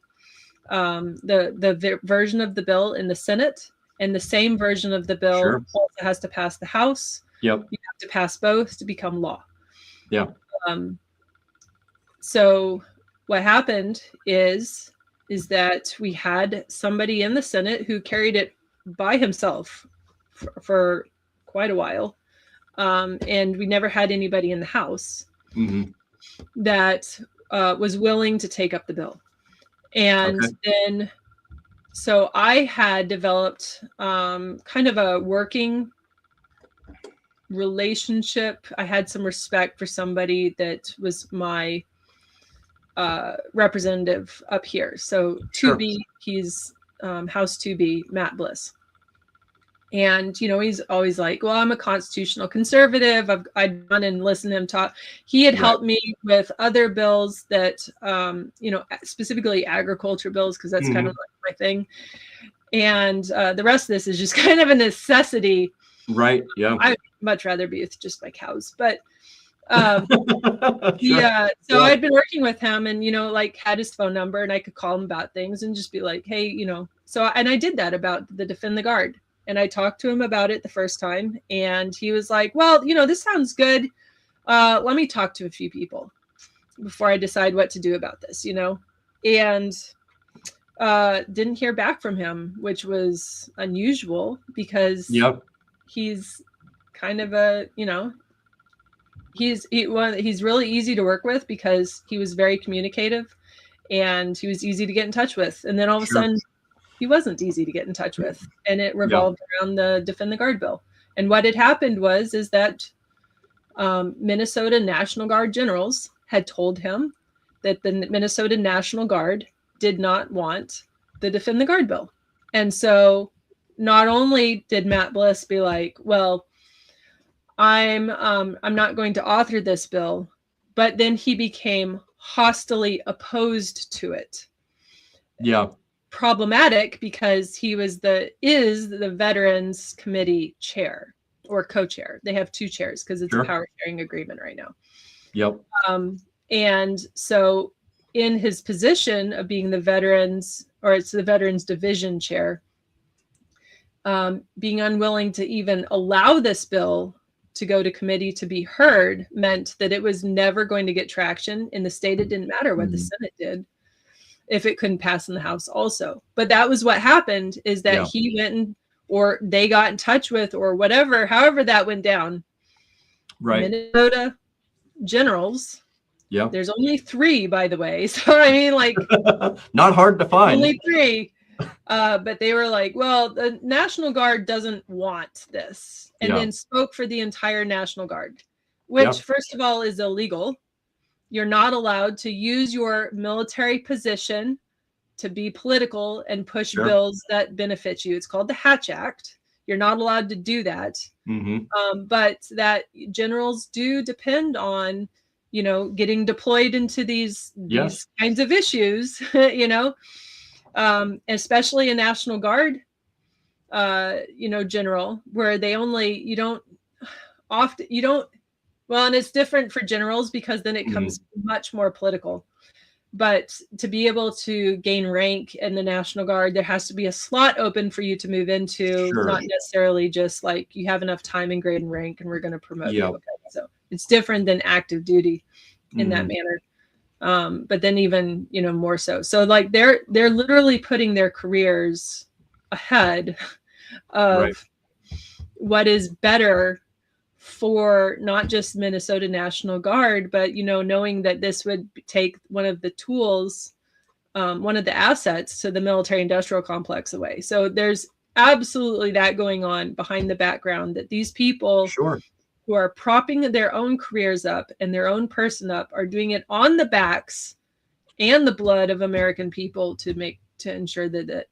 version of the bill in the Senate, and the same version of the bill also has to pass the House. Yep. You have to pass both to become law. Yeah. So what happened is that we had somebody in the Senate who carried it by himself for quite a while. And we never had anybody in the House that was willing to take up the bill. And then, so I had developed kind of a working relationship. I had some respect for somebody that was my representative up here. So 2B, he's House 2B, Matt Bliss. And, he's always like, well, I'm a constitutional conservative. I'd run and listen to him talk. He had helped me with other bills that, specifically agriculture bills, because that's kind of like my thing. And the rest of this is just kind of a necessity. Right. Yeah. I'd much rather be with just my cows. But so I'd been working with him and, had his phone number and I could call him about things and just be like, hey, and I did that about the Defend the Guard. And I talked to him about it the first time. And he was like, well, this sounds good. Let me talk to a few people before I decide what to do about this, and didn't hear back from him, which was unusual because he's kind of a, he's really easy to work with because he was very communicative and he was easy to get in touch with. And then all of a sudden He wasn't easy to get in touch with, and it revolved around the Defend the Guard bill. And what had happened is that Minnesota National Guard generals had told him that the Minnesota National Guard did not want the Defend the Guard bill. And so not only did Matt Bliss be like, well, I'm not going to author this bill, but then he became hostily opposed to it. Yeah. Problematic because he is the Veterans Committee chair or co-chair. They have two chairs because it's a power sharing agreement right now. Yep. And so in his position of being the Veterans Division chair, being unwilling to even allow this bill to go to committee to be heard meant that it was never going to get traction in the state. It didn't matter what the Senate did if it couldn't pass in the House also. But that was what happened, is that he went or they got in touch with, or whatever, however that went down. Right. Minnesota generals. Yeah. There's only 3, by the way. So, I mean, like, not hard to find. Only 3. But they were like, well, the National Guard doesn't want this. And then spoke for the entire National Guard, which, first of all, is illegal. You're not allowed to use your military position to be political and push bills that benefit you. It's called the Hatch Act. You're not allowed to do that. But that generals do depend on, getting deployed into these kinds of issues, especially a National Guard, general, where they only, well, and it's different for generals because then it comes much more political. But to be able to gain rank in the National Guard, there has to be a slot open for you to move into, not necessarily just like you have enough time and grade and rank and we're going to promote you. Okay. So it's different than active duty in that manner. But then even, more so. So like they're literally putting their careers ahead of what is better for not just Minnesota National Guard, but, knowing that this would take one of the tools, one of the assets to the military industrial complex away. So there's absolutely that going on behind the background, that these people who are propping their own careers up and their own person up are doing it on the backs and the blood of American people to ensure that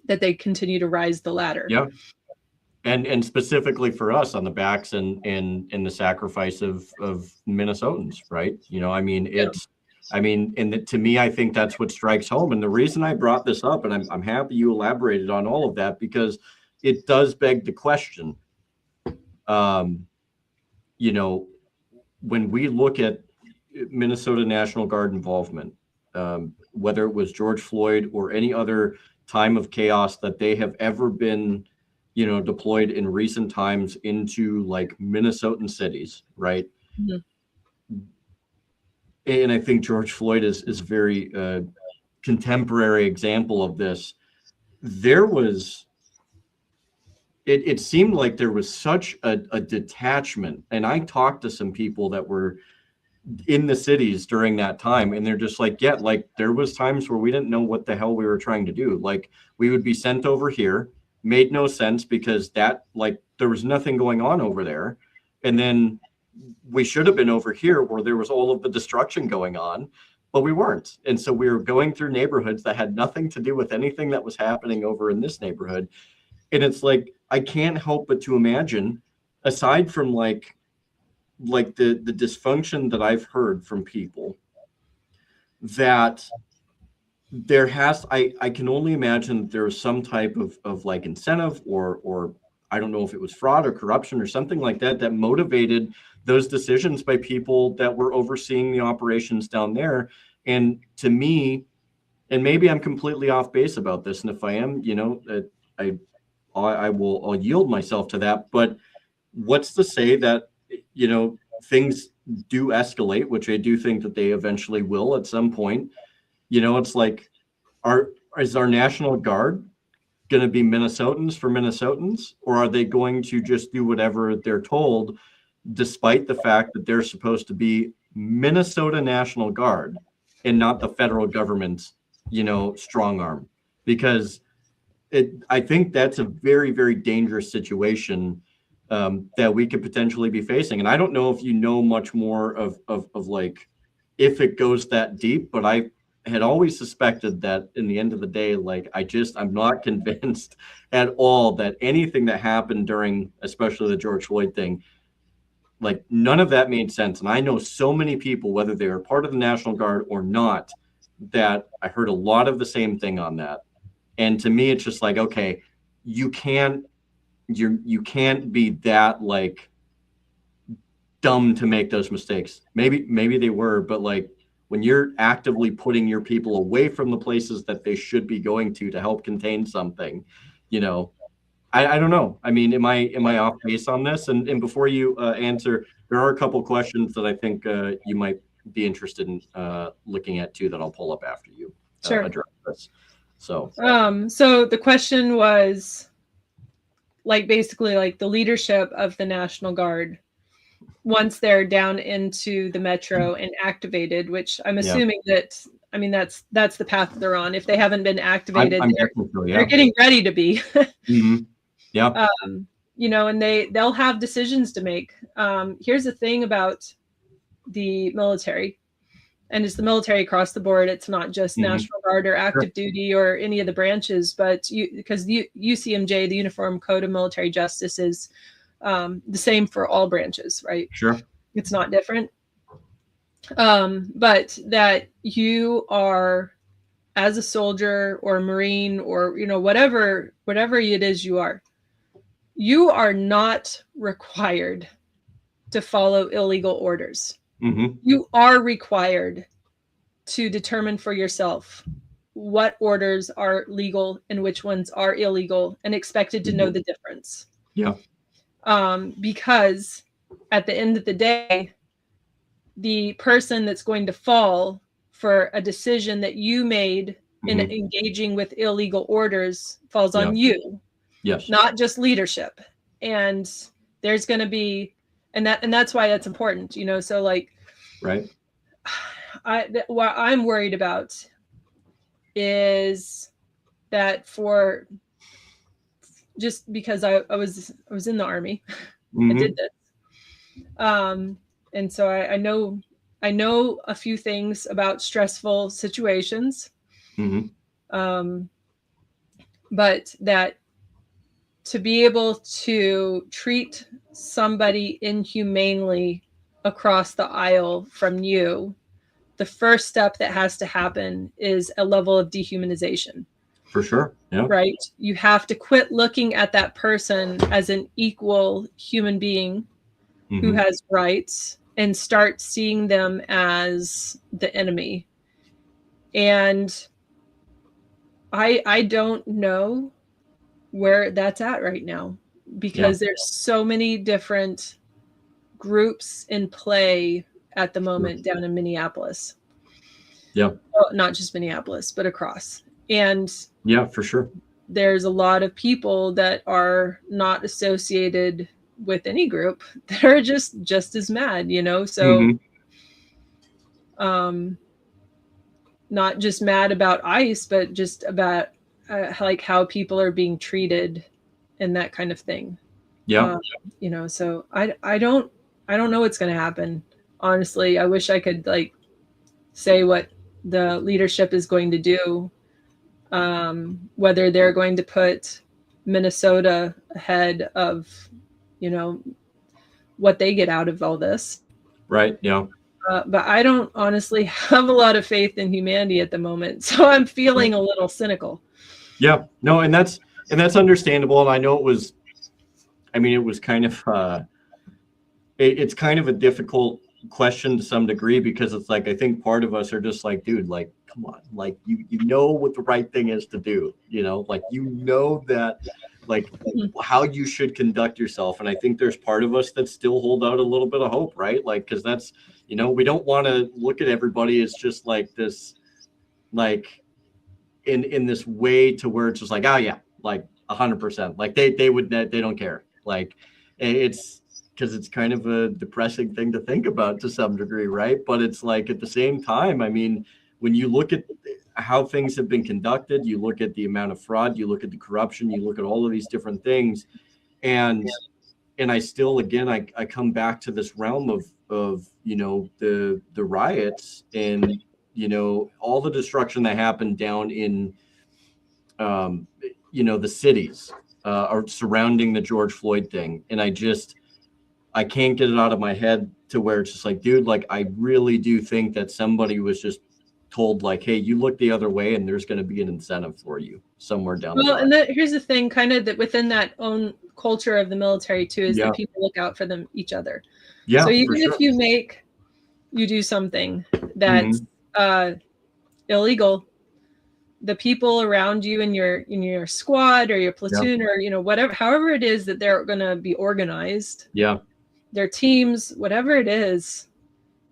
they continue to rise the ladder. Yeah. And specifically for us on the backs and the sacrifice of Minnesotans, right? To me, I think that's what strikes home. And the reason I brought this up, and I'm happy you elaborated on all of that, because it does beg the question, when we look at Minnesota National Guard involvement, whether it was George Floyd or any other time of chaos that they have ever been deployed in recent times into like Minnesotan cities, right? And I think George Floyd is very contemporary example of this. It seemed like there was such a detachment, and I talked to some people that were in the cities during that time, and they're just like, there was times where we didn't know what the hell we were trying to do. Like, we would be sent over here, made no sense because there was nothing going on over there. And then we should have been over here where there was all of the destruction going on, but we weren't. And so we were going through neighborhoods that had nothing to do with anything that was happening over in this neighborhood. And it's like, I can't help but to imagine, aside from like the dysfunction that I've heard from people, that I can only imagine there's some type of like incentive or I don't know if it was fraud or corruption or something like that motivated those decisions by people that were overseeing the operations down there. And to me, and maybe I'm completely off base about this, and if I am, I'll yield myself to that. But what's to say that things do escalate, which I do think that they eventually will at some point. It's like, is our National Guard going to be Minnesotans for Minnesotans, or are they going to just do whatever they're told, despite the fact that they're supposed to be Minnesota National Guard and not the federal government's, strong arm? Because I think that's a very, very dangerous situation that we could potentially be facing. And I don't know if you know much more of like if it goes that deep, but I had always suspected that in the end of the day, like I'm not convinced at all that anything that happened during, especially the George Floyd thing, like none of that made sense. And I know so many people, whether they were part of the National Guard or not, that I heard a lot of the same thing on that. And to me, it's just like, okay, you can't be that like dumb to make those mistakes. Maybe they were, but like when you're actively putting your people away from the places that they should be going to help contain something, you know, I don't know. I mean, am I off base on this? And before you answer, there are a couple questions that I think you might be interested in looking at too that I'll pull up after you address this. So the question was like basically like the leadership of the National Guard once they're down into the metro and activated, which I'm assuming that, I mean, that's the path they're on. If they haven't been activated, they're getting ready to be. Mm-hmm. Yeah. You know, and they'll have decisions to make. Here's the thing about the military, and it's the military across the board. It's not just National Guard or active duty or any of the branches, but because the UCMJ, the Uniform Code of Military Justice, is the same for all branches, right? Sure. It's not different. But that you are, as a soldier or a Marine or, you know, whatever it is you are not required to follow illegal orders. You are required to determine for yourself what orders are legal and which ones are illegal, and expected to know the difference. Yeah. Because at the end of the day, the person that's going to fall for a decision that you made in engaging with illegal orders falls on you. Yes. Not just leadership. And there's going to be, and that's why that's important, you know? So like, right. What I'm worried about is that for just because I was in the Army, I did this. And so I know a few things about stressful situations. But that to be able to treat somebody inhumanely across the aisle from you, the first step that has to happen is a level of dehumanization. For sure. Yeah. Right. You have to quit looking at that person as an equal human being who has rights and start seeing them as the enemy. And I don't know where that's at right now, because there's so many different groups in play at the moment down in Minneapolis. Yeah. Well, not just Minneapolis, but across. And yeah, for sure. There's a lot of people that are not associated with any group that are just as mad, you know? So, not just mad about ICE, but just about like how people are being treated and that kind of thing. Yeah. You know, so I don't know what's going to happen. Honestly, I wish I could like say what the leadership is going to do. Whether they're going to put Minnesota ahead of, you know, what they get out of all this. Right. Yeah. But I don't honestly have a lot of faith in humanity at the moment. So I'm feeling a little cynical. Yeah, no, and that's understandable. And I know it was kind of, it's kind of a difficult question to some degree, because it's like, I think part of us are just like, dude, like, come on, like you know what the right thing is to do, you know, like, you know, that like how you should conduct yourself. And I think there's part of us that still hold out a little bit of hope, right? Like, because that's, you know, we don't want to look at everybody as just like this, like in this way to where it's just like, oh yeah, like 100%, like they don't care. Like, it's because it's kind of a depressing thing to think about to some degree, right? But it's like, at the same time, I mean, when you look at how things have been conducted, you look at the amount of fraud, you look at the corruption, you look at all of these different things, and I still, again, I come back to this realm of the riots and all the destruction that happened down in the cities are surrounding the George Floyd thing, and I can't get it out of my head to where it's just like, dude, like I really do think that somebody was just told like, hey, you look the other way and there's going to be an incentive for you somewhere down the line. And here's the thing, kind of that within that own culture of the military too, is that people look out for each other. So even if you do something that's illegal, the people around you in your squad or your platoon or whatever, however it is that they're going to be organized, their teams, whatever it is,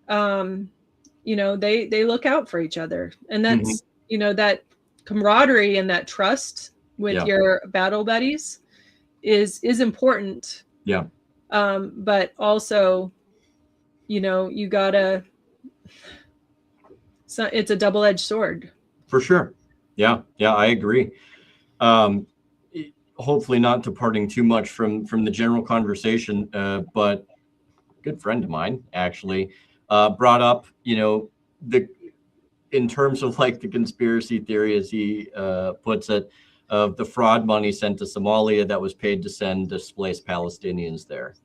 they look out for each other, and that's that camaraderie and that trust with your battle buddies is important. But also, you gotta. So it's a double-edged sword. For sure. Yeah, I agree. Hopefully not departing too much from the general conversation, but a good friend of mine actually brought up, in terms of like the conspiracy theory, as he puts it, of the fraud money sent to Somalia that was paid to send displaced Palestinians there.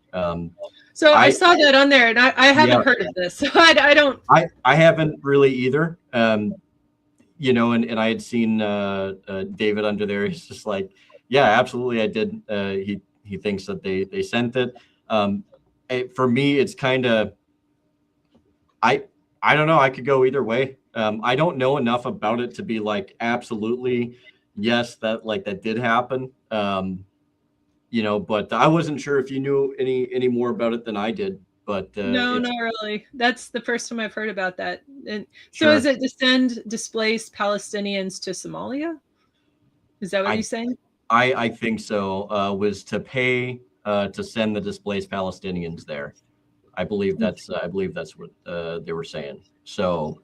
So I saw that on there, and I haven't heard of this. So I don't. I haven't really either. And I had seen David under there. He's just like, yeah, absolutely, I did. He thinks that they sent it. For me, it's kind of, I don't know. I could go either way. I don't know enough about it to be like, absolutely, yes, that did happen. But I wasn't sure if you knew any more about it than I did. But no, not really. That's the first time I've heard about that. And so, is it to send displaced Palestinians to Somalia? Is that what you're saying? I think so. Was to pay to send the displaced Palestinians there. I believe that's what they were saying. So,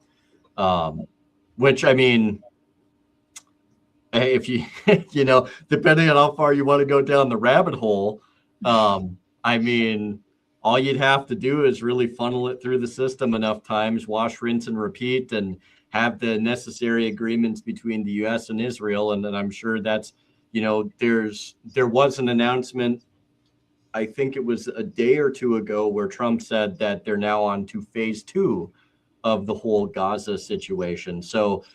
which, I mean, if you depending on how far you want to go down the rabbit hole, I mean, all you'd have to do is really funnel it through the system enough times, wash, rinse, and repeat, and have the necessary agreements between the U.S. and Israel. And then I'm sure that's, there was an announcement, I think it was a day or two ago, where Trump said that they're now on to phase 2 of the whole Gaza situation. So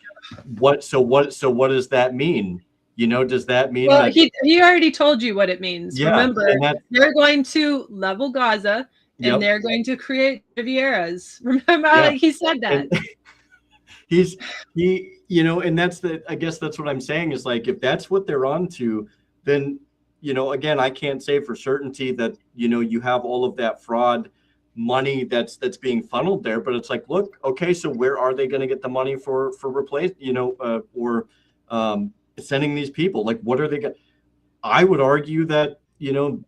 what does that mean? Does that mean that he already told you what it means? Yeah, remember, they're going to level Gaza and they're going to create Rivieras. Remember, he said that. And I guess that's what I'm saying is, like, if that's what they're on to, then again, I can't say for certainty that you have all of that fraud money that's being funneled there, but it's like, look, okay, so where are they going to get the money for replace or sending these people? Like, what are they going? I would argue that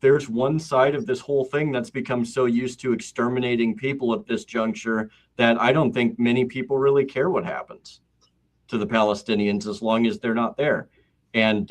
there's one side of this whole thing that's become so used to exterminating people at this juncture that I don't think many people really care what happens to the Palestinians as long as they're not there. And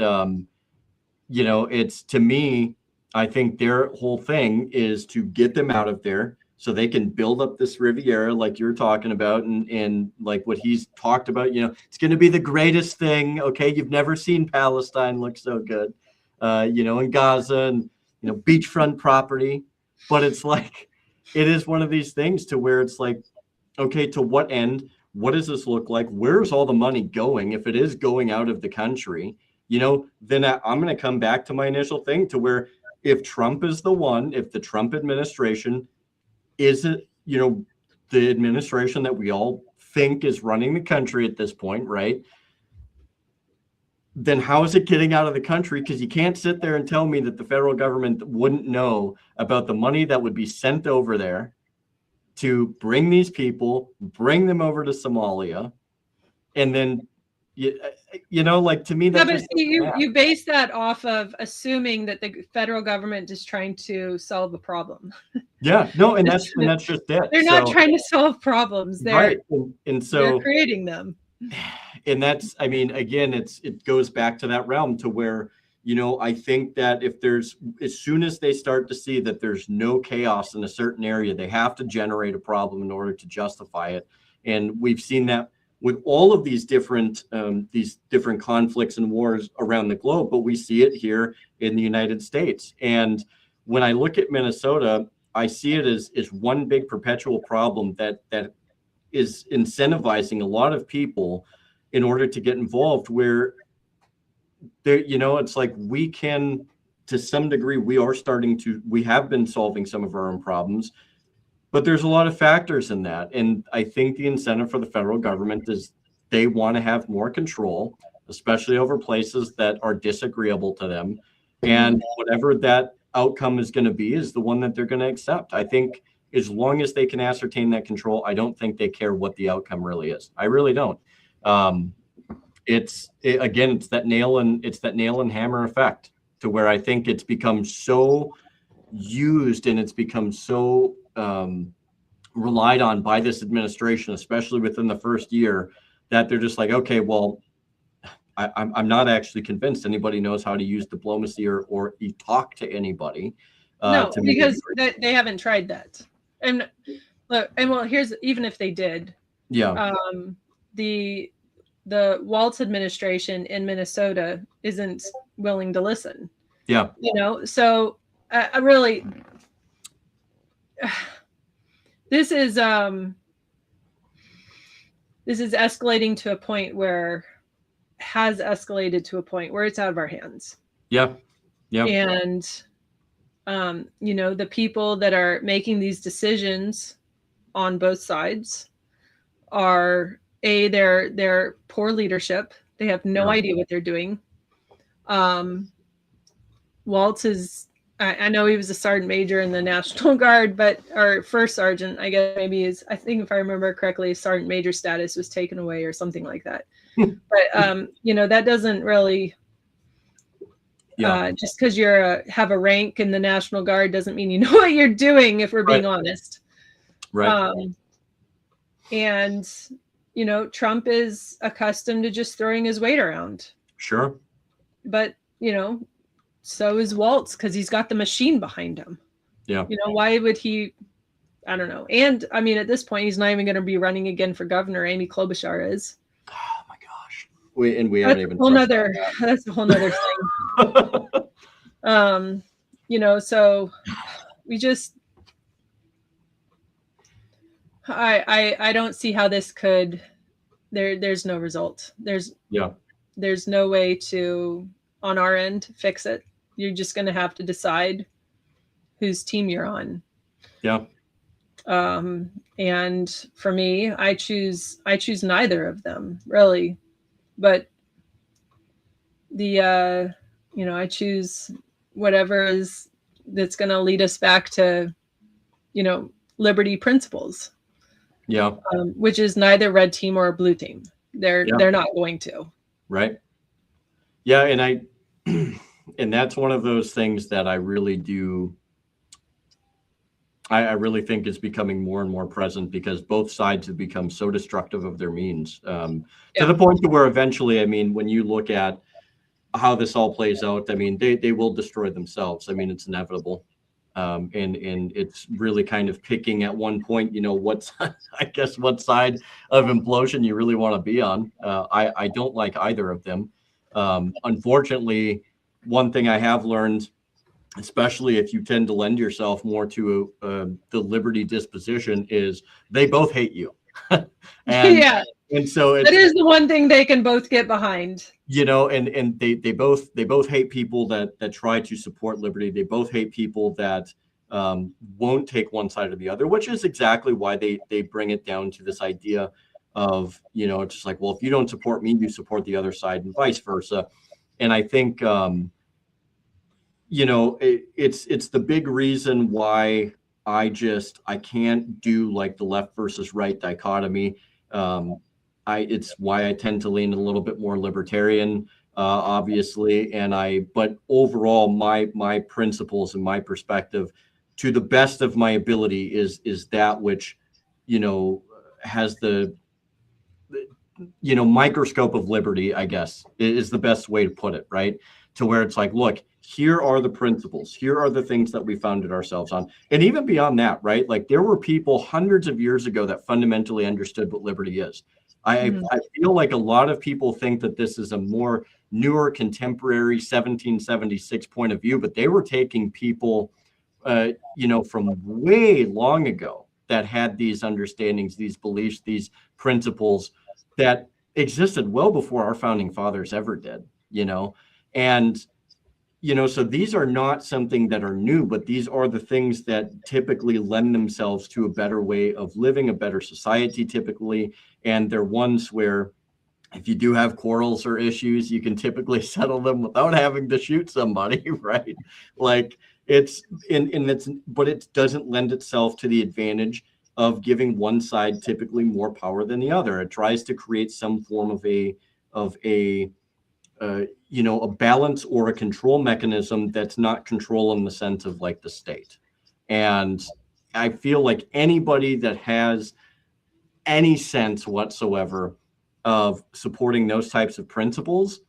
it's, to me, I think their whole thing is to get them out of there so they can build up this Riviera like you're talking about, and like what he's talked about, it's going to be the greatest thing. Okay, you've never seen Palestine look so good, in Gaza, and beachfront property. But it's like, it is one of these things to where it's like, okay, to what end? What does this look like? Where's all the money going? If it is going out of the country, then I'm going to come back to my initial thing, to where if Trump is the one, if the Trump administration is it, the administration that we all think is running the country at this point, right? Then how is it getting out of the country? Because you can't sit there and tell me that the federal government wouldn't know about the money that would be sent over there to bring these people, bring them over to Somalia, and then like, to me, that's you base that off of assuming that the federal government is trying to solve a problem. Yeah, no, and that's just it. They're not trying to solve problems. They're right, and so they're creating them. and that's, I mean, again, it goes back to that realm to where, I think that if as soon as they start to see that there's no chaos in a certain area, they have to generate a problem in order to justify it. And we've seen that with all of these different conflicts and wars around the globe, but we see it here in the United States. And when I look at Minnesota, I see it as one big perpetual problem that is incentivizing a lot of people in order to get involved, where there, it's like we can, to some degree, we have been solving some of our own problems, but there's a lot of factors in that. And I think the incentive for the federal government is they want to have more control, especially over places that are disagreeable to them. And whatever that outcome is going to be is the one that they're going to accept. I think as long as they can ascertain that control, I don't think they care what the outcome really is. I really don't. It's that nail and hammer effect, to where I think it's become so used and it's become so relied on by this administration, especially within the first year, that they're just like, okay, well, I'm not actually convinced anybody knows how to use diplomacy or talk to anybody. No, because they haven't tried that. And look, here's, even if they did, the Walz administration in Minnesota isn't willing to listen. Yeah. So I really, this is escalating to a point where it's out of our hands. Yeah. Yeah. And the people that are making these decisions on both sides are they're poor leadership. They have no idea what they're doing. Walz is, I know he was a sergeant major in the National Guard, or first sergeant, I guess maybe I think if I remember correctly, sergeant major status was taken away or something like that. But that doesn't really, just because have a rank in the National Guard doesn't mean you know what you're doing, if we're being honest. Right. And Trump is accustomed to just throwing his weight around. Sure. But so is Walz, because he's got the machine behind him. Yeah. Why would he? I don't know. And I mean, at this point, he's not even going to be running again for governor. Amy Klobuchar is. Oh my gosh. We haven't even. That's a whole nother thing. So we just. I don't see how this could. There's no result. There's no way to, on our end, fix it. You're just going to have to decide whose team you're on. Yeah. And for me, I choose neither of them, really. But I choose whatever that's going to lead us back to, liberty principles. Yeah. Which is neither red team or blue team. They're not going to. Right. Yeah, and that's one of those things that I really do. I really think is becoming more and more present, because both sides have become so destructive of their means, to the point to where eventually, I mean, when you look at how this all plays out, I mean, they will destroy themselves. I mean, it's inevitable. And it's really kind of picking at one point, what side of implosion you really want to be on. I don't like either of them. Unfortunately, one thing I have learned, especially if you tend to lend yourself more to the liberty disposition, is they both hate you. And so that is the one thing they can both get behind. And they both hate people that try to support liberty. They both hate people that won't take one side or the other, which is exactly why they bring it down to this idea of, it's just like, well, if you don't support me, you support the other side, and vice versa. And I think, it's the big reason why I can't do like the left versus right dichotomy. It's why I tend to lean a little bit more libertarian, obviously. But overall, my principles and my perspective, to the best of my ability, is that which, has microscope of liberty, I guess, is the best way to put it, right? To where it's like, look, here are the principles, here are the things that we founded ourselves on. And even beyond that, right? Like there were people hundreds of years ago that fundamentally understood what liberty is. I feel like a lot of people think that this is a more newer, contemporary 1776 point of view, but they were taking people, from way long ago that had these understandings, these beliefs, these principles that existed well before our founding fathers ever did, and so these are not something that are new, but these are the things that typically lend themselves to a better way of living, a better society typically. And they're ones where if you do have quarrels or issues, you can typically settle them without having to shoot somebody, right? Like but it doesn't lend itself to the advantage of giving one side typically more power than the other. It tries to create some form of a balance or a control mechanism that's not control in the sense of like the state. And I feel like anybody that has any sense whatsoever of supporting those types of principles,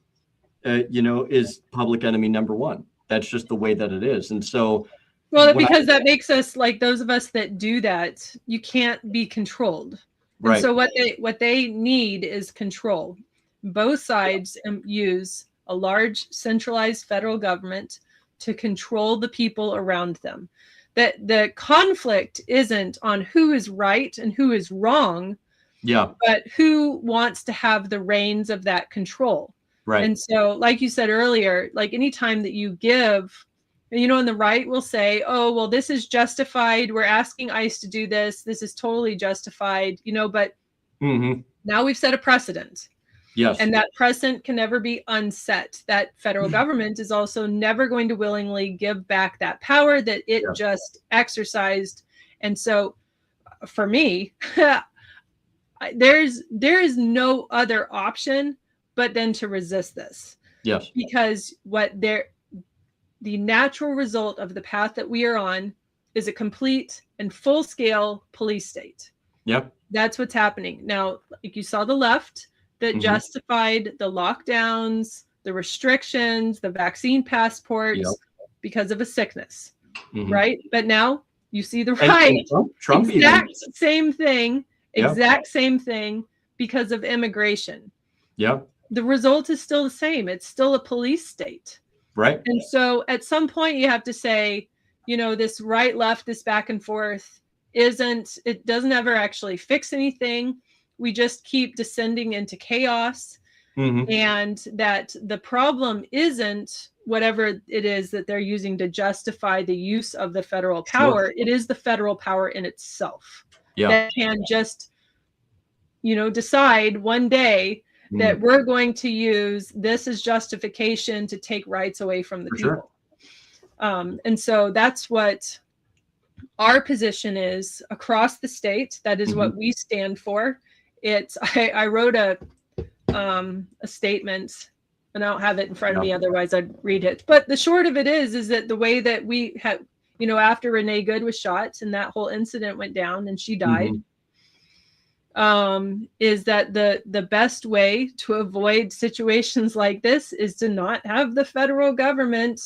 is public enemy number one. That's just the way that it is. And so, well, because that makes us, like those of us that do that, you can't be controlled. Right. And so what they need is control. Both sides use a large centralized federal government to control the people around them. That the conflict isn't on who is right and who is wrong, but who wants to have the reins of that control. Right. And so, like you said earlier, like anytime that you give, and the right will say, oh, well, this is justified. We're asking ICE to do this. This is totally justified, but now we've set a precedent. Yes. And that precedent can never be unset. That federal government is also never going to willingly give back that power that it just exercised. And so for me, there is no other option but then to resist this. Yes. Because the natural result of the path that we are on is a complete and full-scale police state. Yep. That's what's happening. Now, like you saw the left that justified the lockdowns, the restrictions, the vaccine passports because of a sickness, right? But now you see the right, Trump exact same thing because of immigration. Yeah. The result is still the same. It's still a police state. Right. And so at some point you have to say, this right, left, this back and forth it doesn't ever actually fix anything. We just keep descending into chaos. And that the problem isn't whatever it is that they're using to justify the use of the federal power. Sure. It is the federal power in itself that can just, decide one day that we're going to use this as justification to take rights away from the people. Sure. And so that's what our position is across the state. That is what we stand for. I wrote a statement, and I don't have it in front of me, otherwise I'd read it. But the short of it is that the way that we had, after Renee Good was shot and that whole incident went down and she died, is that the best way to avoid situations like this is to not have the federal government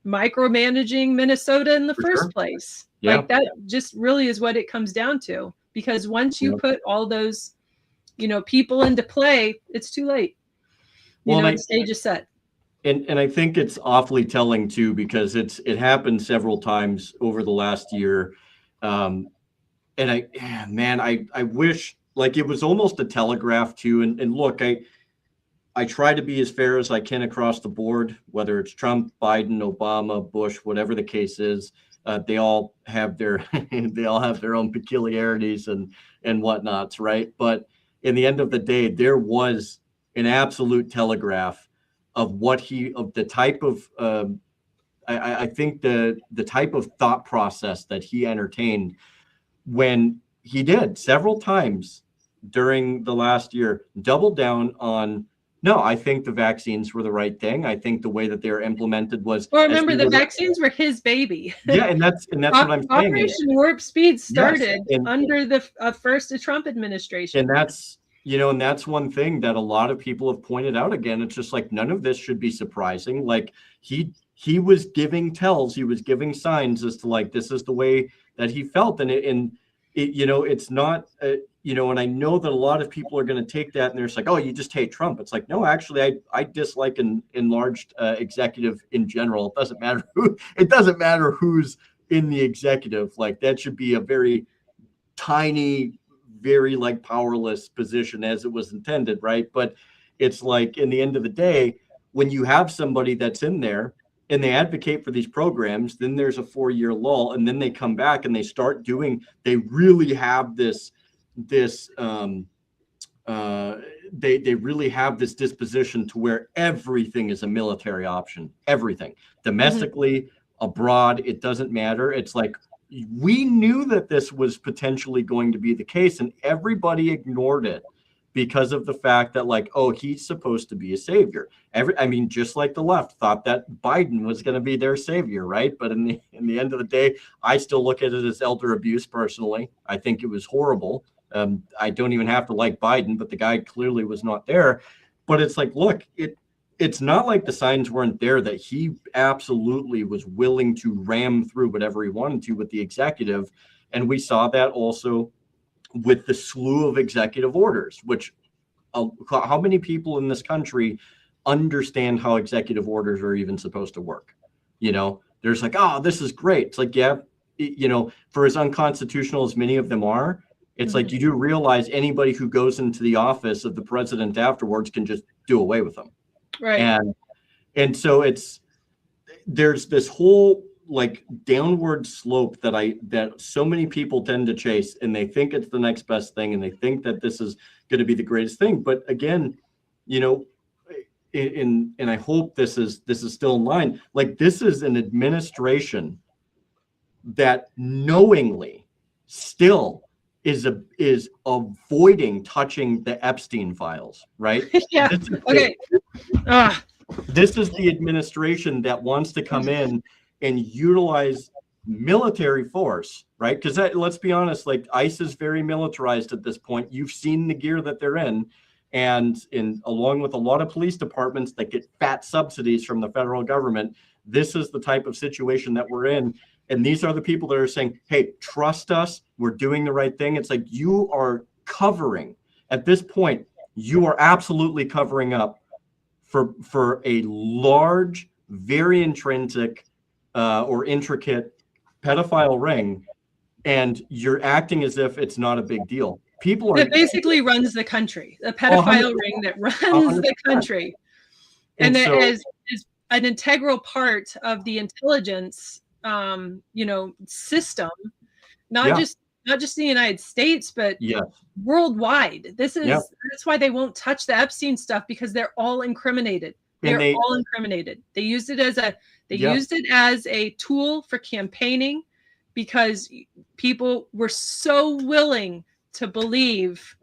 micromanaging Minnesota in the first place. Like that just really is what it comes down to, because once you put all those, people into play, it's too late. The stage is set. And I think it's awfully telling too, because it happened several times over the last year. And I wish, like, it was almost a telegraph too. And look, I try to be as fair as I can across the board, whether it's Trump, Biden, Obama, Bush, whatever the case is. They all have their own peculiarities and whatnots, right? But in the end of the day, there was an absolute telegraph of the type of I think the type of thought process that he entertained when he did several times during the last year, doubled down on, no, I think the vaccines were the right thing. I think the way that they were implemented was. Well, remember, the vaccines were his baby. Yeah, and that's what I'm saying. Operation Warp Speed started under the first Trump administration. And that's and that's one thing that a lot of people have pointed out. Again, it's just like, none of this should be surprising. Like, he was giving tells, he was giving signs as to like, this is the way that he felt. And it's not, and I know that a lot of people are going to take that and they're just like, oh, you just hate Trump. It's like, no, actually, I dislike an enlarged executive in general. It doesn't matter who's in the executive. Like, that should be a very tiny, very like powerless position as it was intended, right? But it's like, in the end of the day, when you have somebody that's in there and they advocate for these programs, then there's a 4-year lull, and then they come back and they really have this they really have this disposition to where everything is a military option. Everything, domestically, abroad, it doesn't matter. It's like, we knew that this was potentially going to be the case, and everybody ignored it because of the fact that, like, oh, he's supposed to be a savior. Just like the left thought that Biden was going to be their savior, right? But in the end of the day, I still look at it as elder abuse personally. I think it was horrible. I don't even have to like Biden, but the guy clearly was not there. But it's like, look, it's not like the signs weren't there that he absolutely was willing to ram through whatever he wanted to with the executive. And we saw that also with the slew of executive orders, which how many people in this country understand how executive orders are even supposed to work? There's like, oh, this is great. It's like, yeah, for as unconstitutional as many of them are, it's like, you do realize anybody who goes into the office of the president afterwards can just do away with them. Right. And so there's this whole like downward slope that so many people tend to chase, and they think it's the next best thing, and they think that this is going to be the greatest thing. But again, and I hope this is still in line. Like, this is an administration that knowingly still is avoiding touching the Epstein files, right? Yeah. Okay. This is the administration that wants to come in and utilize military force, right? Because let's be honest, like, ICE is very militarized at this point. You've seen the gear that they're in, and along with a lot of police departments that get fat subsidies from the federal government, this is the type of situation that we're in. And these are the people that are saying, hey, trust us, we're doing the right thing. It's like, you are covering, at this point, you are absolutely covering up for a large, very intrinsic or intricate pedophile ring, and you're acting as if it's not a big deal. People are, that basically runs the country, a pedophile ring that runs 100%. The country, and that is an integral part of the intelligence system, not just in the United States, but worldwide. That's why they won't touch the Epstein stuff, because they're all incriminated. They're all incriminated. They used it as a tool for campaigning, because people were so willing to believe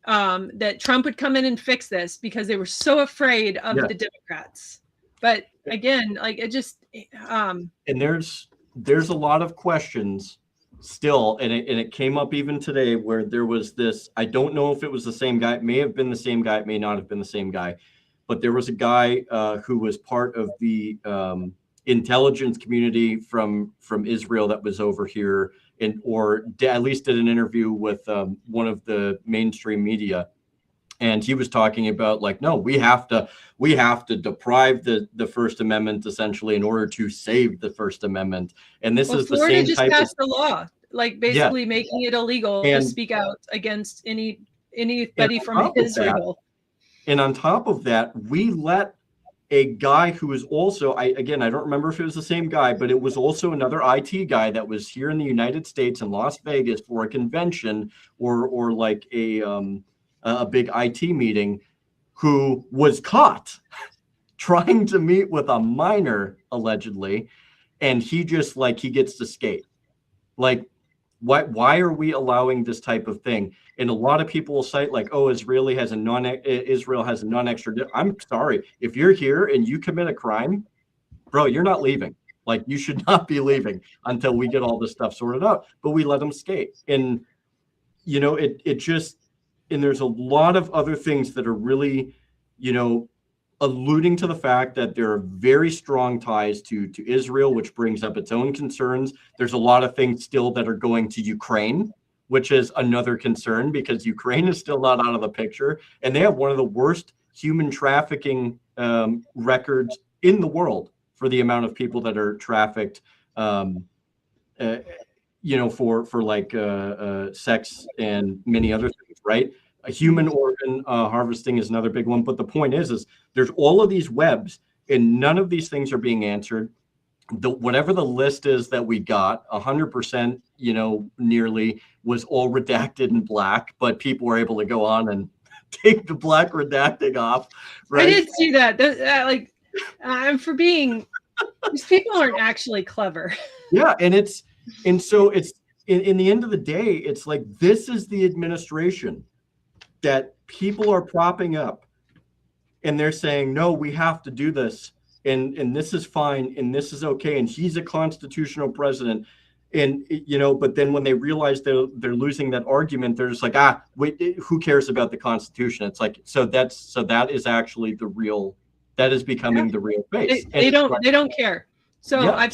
that Trump would come in and fix this, because they were so afraid of the Democrats. But again, like, it just and there's a lot of questions still, and it came up even today, where there was this, I don't know if it was the same guy, it may have been the same guy, it may not have been the same guy, but there was a guy who was part of the intelligence community from Israel that was over here, or at least did an interview with one of the mainstream media. And he was talking about, like, no, we have to deprive the First Amendment, essentially, in order to save the First Amendment. And this is Florida the same just type passed a law, like, basically making it illegal to speak out against anybody from Israel. And on top of that, we let a guy who is also, I don't remember if it was the same guy, but it was also another IT guy that was here in the United States in Las Vegas for a convention or like a big IT meeting, who was caught trying to meet with a minor, allegedly, and he just, like, he gets to skate. Like, why are we allowing this type of thing? And a lot of people will cite, like, oh, Israel has a non-extradition. I'm sorry, if you're here and you commit a crime, bro, you're not leaving. Like, you should not be leaving until we get all this stuff sorted out. But we let them skate. And there's a lot of other things that are really, alluding to the fact that there are very strong ties to Israel, which brings up its own concerns. There's a lot of things still that are going to Ukraine, which is another concern because Ukraine is still not out of the picture, and they have one of the worst human trafficking records in the world for the amount of people that are trafficked, for like sex and many other things, right? A human organ harvesting is another big one. But the point is there's all of these webs, and none of these things are being answered. Whatever the list is that we got, 100%, nearly was all redacted in black, but people were able to go on and take the black redacting off. Right? I did see that. For being, these people aren't actually clever. Yeah, so it's in the end of the day, it's like, this is the administration that people are propping up, and they're saying, no, we have to do this, and this is fine, and this is okay, and he's a constitutional president. And but then when they realize they're losing that argument, they're just like, wait, who cares about the Constitution? It's like, so that is actually that is becoming the real face. They don't care. So yeah. I've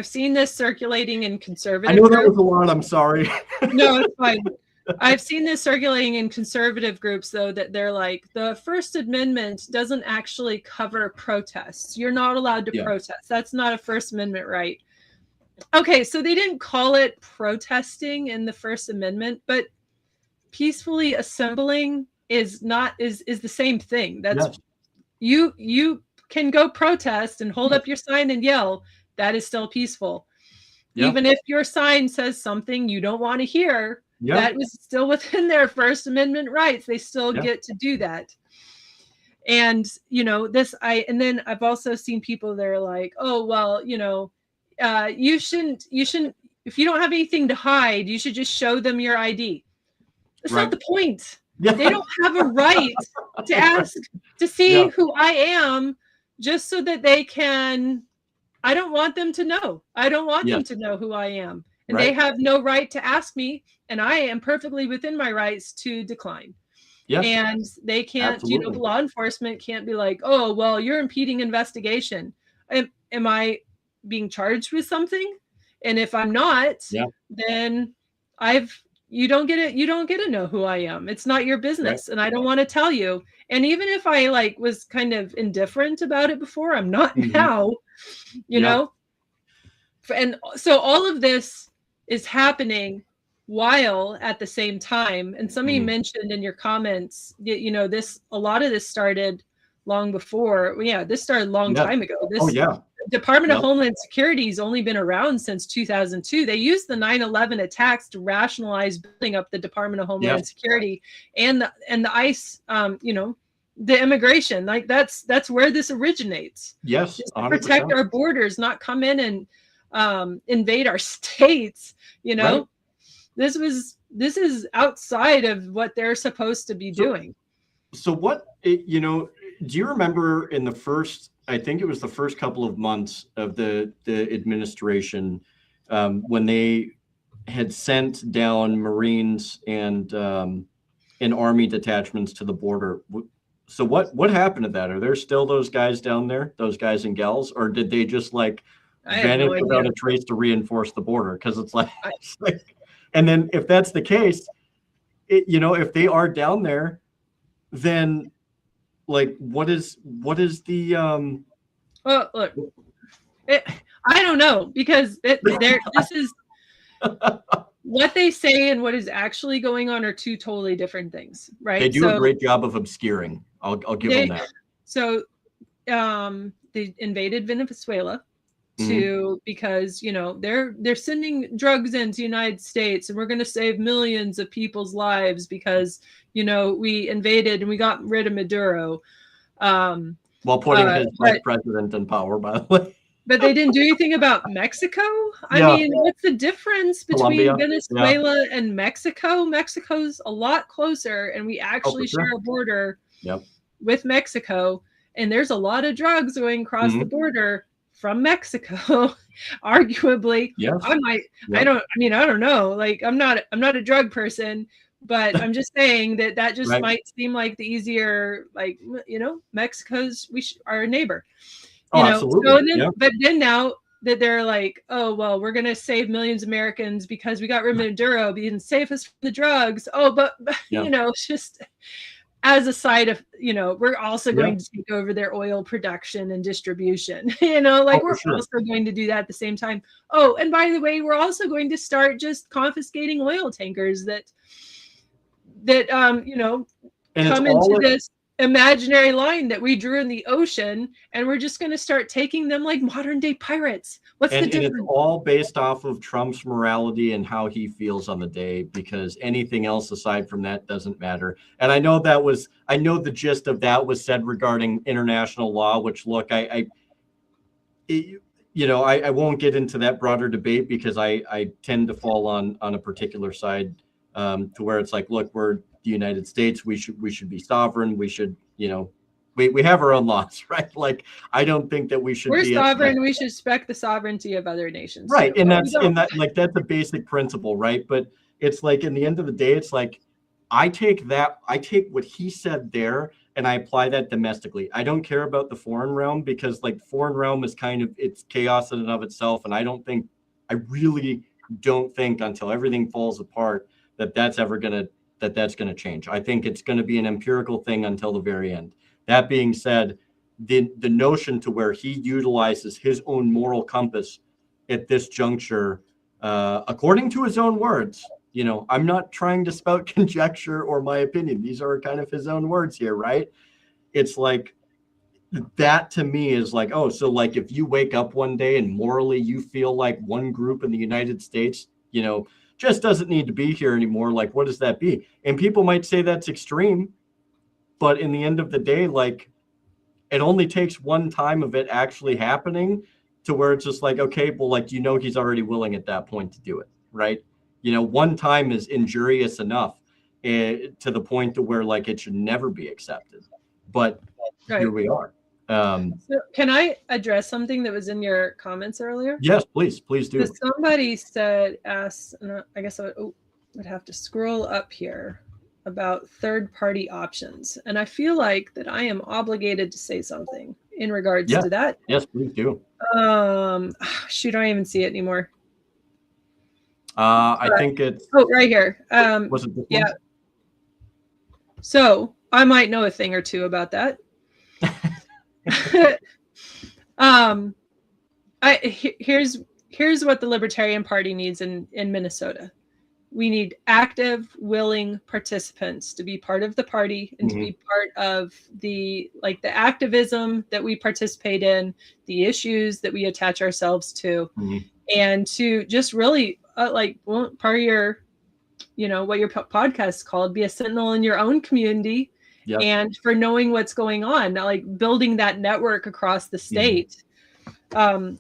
seen this circulating in conservative I know groups. That was a lot. I'm sorry. No, it's fine. I've seen this circulating in conservative groups, though, that they're like, the First Amendment doesn't actually cover protests. You're not allowed to protest. That's not a First Amendment right. Okay, so they didn't call it protesting in the First Amendment, but peacefully assembling is the same thing. That's you can go protest and hold up your sign and yell. That is still peaceful. Yep. Even if your sign says something you don't want to hear, that was still within their First Amendment rights. They still get to do that. And then I've also seen people that are like, oh, well, you shouldn't, if you don't have anything to hide, you should just show them your ID. That's not the point. Yeah. They don't have a right to ask to see who I am just so that they can. I don't want them to know. I don't want them to know who I am. And they have no right to ask me. And I am perfectly within my rights to decline. Yes. And they can't, law enforcement can't be like, oh, well, you're impeding investigation. Am I being charged with something? And if I'm not, then you don't get it. You don't get to know who I am. It's not your business. And I don't want to tell you. And even if I was kind of indifferent about it before, I'm not now, you know? And so all of this is happening while at the same time. And some of you mentioned in your comments, a lot of this started long before. This started a long time ago. Department of Homeland Security has only been around since 2002. They used the 9/11 attacks to rationalize building up the Department of Homeland Security and the ICE, the immigration. Like that's where this originates. Yes, just to protect our borders, not come in and invade our states. Right. This is outside of what they're supposed to be doing. So what, do you remember in the first, I think it was the first couple of months of the administration, when they had sent down Marines and Army detachments to the border? So what happened to that? Are there still those guys down there, those guys and gals, or did they just vanish without a trace to reinforce the border? Because it's like, and then if that's the case, if they are down there, then what is the well, look, I don't know, because this is what they say and what is actually going on are two totally different things, right? They do a great job of obscuring. I'll give them that. So they invaded Venezuela because they're sending drugs into the United States, and we're going to save millions of people's lives because we invaded and we got rid of Maduro. While putting his vice president in power, by the way. But they didn't do anything about Mexico. I mean, what's the difference between Venezuela and Mexico? Mexico's a lot closer, and we actually share a border with Mexico. And there's a lot of drugs going across the border from Mexico. Arguably, I don't know. I'm not a drug person, But I'm just saying that just Right. might seem like the easier, like, Mexico's our neighbor, Oh, So absolutely. then, Yeah. but then now that they're like, oh well, we're gonna save millions of Americans because we got rid of Maduro, being save us from the drugs. Oh, but Yeah. it's just as a side of, we're also Yeah. going to take over their oil production and distribution. Oh, Like for we're sure. also going to do that at the same time. Oh, and by the way, we're also going to start just confiscating oil tankers that And it's come into all this imaginary line that we drew in the ocean, and we're just going to start taking them like modern day pirates. What's the and it's difference? all based off of Trump's morality and how he feels on the day, because anything else aside from that doesn't matter. And I know the gist of that was said regarding international law, which look, I won't get into that broader debate because I tend to fall on a particular side, to where it's like, look, we're the United States. We should be sovereign. We should, we have our own laws, right? Like, I don't think that we should We're be at that. sovereign. We should respect the sovereignty of other nations Right. too. And But we that's don't. like, that's a basic principle, right? But it's like, in the end of the day, it's like, I take what he said there and I apply that domestically. I don't care about the foreign realm, because like, foreign realm is kind of, it's chaos in and of itself. And I really don't think until everything falls apart that's going to change. I think it's going to be an empirical thing until the very end. That being said, the notion to where he utilizes his own moral compass at this juncture, according to his own words, I'm not trying to spout conjecture or my opinion. These are kind of his own words here, right? It's like, that to me is like, oh, so like, if you wake up one day and morally you feel like one group in the United States, just doesn't need to be here anymore, like, what does that be? And people might say that's extreme, but in the end of the day, like, it only takes one time of it actually happening to where it's just like, okay, well, like, he's already willing at that point to do it, right? One time is injurious enough, to the point to where, like, it should never be accepted. But here Right. we are. So can I address something that was in your comments earlier? Yes, please do. So somebody asked, and I guess would have to scroll up here, about third-party options. And I feel like that I am obligated to say something in regards to that. Yes, please do. Shoot, I don't even see it anymore. I think it's... Oh, right here. Was it this yeah. one? So I might know a thing or two about that. Here's what the Libertarian Party needs in Minnesota. We need active, willing participants to be part of the party and to be part of the activism that we participate in, the issues that we attach ourselves to, and to just really part of your, what your podcast is called, be a sentinel in your own community. Yep. And for knowing what's going on, like building that network across the state. I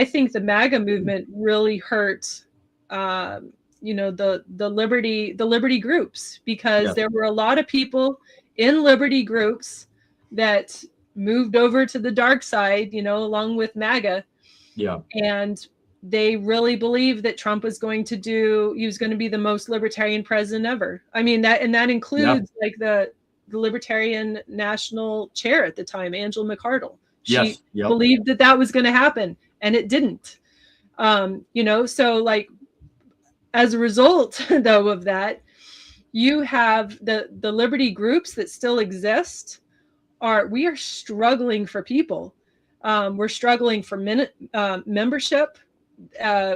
think the MAGA movement really hurt, the liberty groups, because there were a lot of people in liberty groups that moved over to the dark side, along with MAGA. Yeah. And they really believed that Trump was going to be the most libertarian president ever. I mean, that includes like the Libertarian National Chair at the time, Angela McArdle. She believed that was going to happen, and it didn't. So like, as a result, though, of that, you have the liberty groups that still exist. We are struggling for people. We're struggling for membership.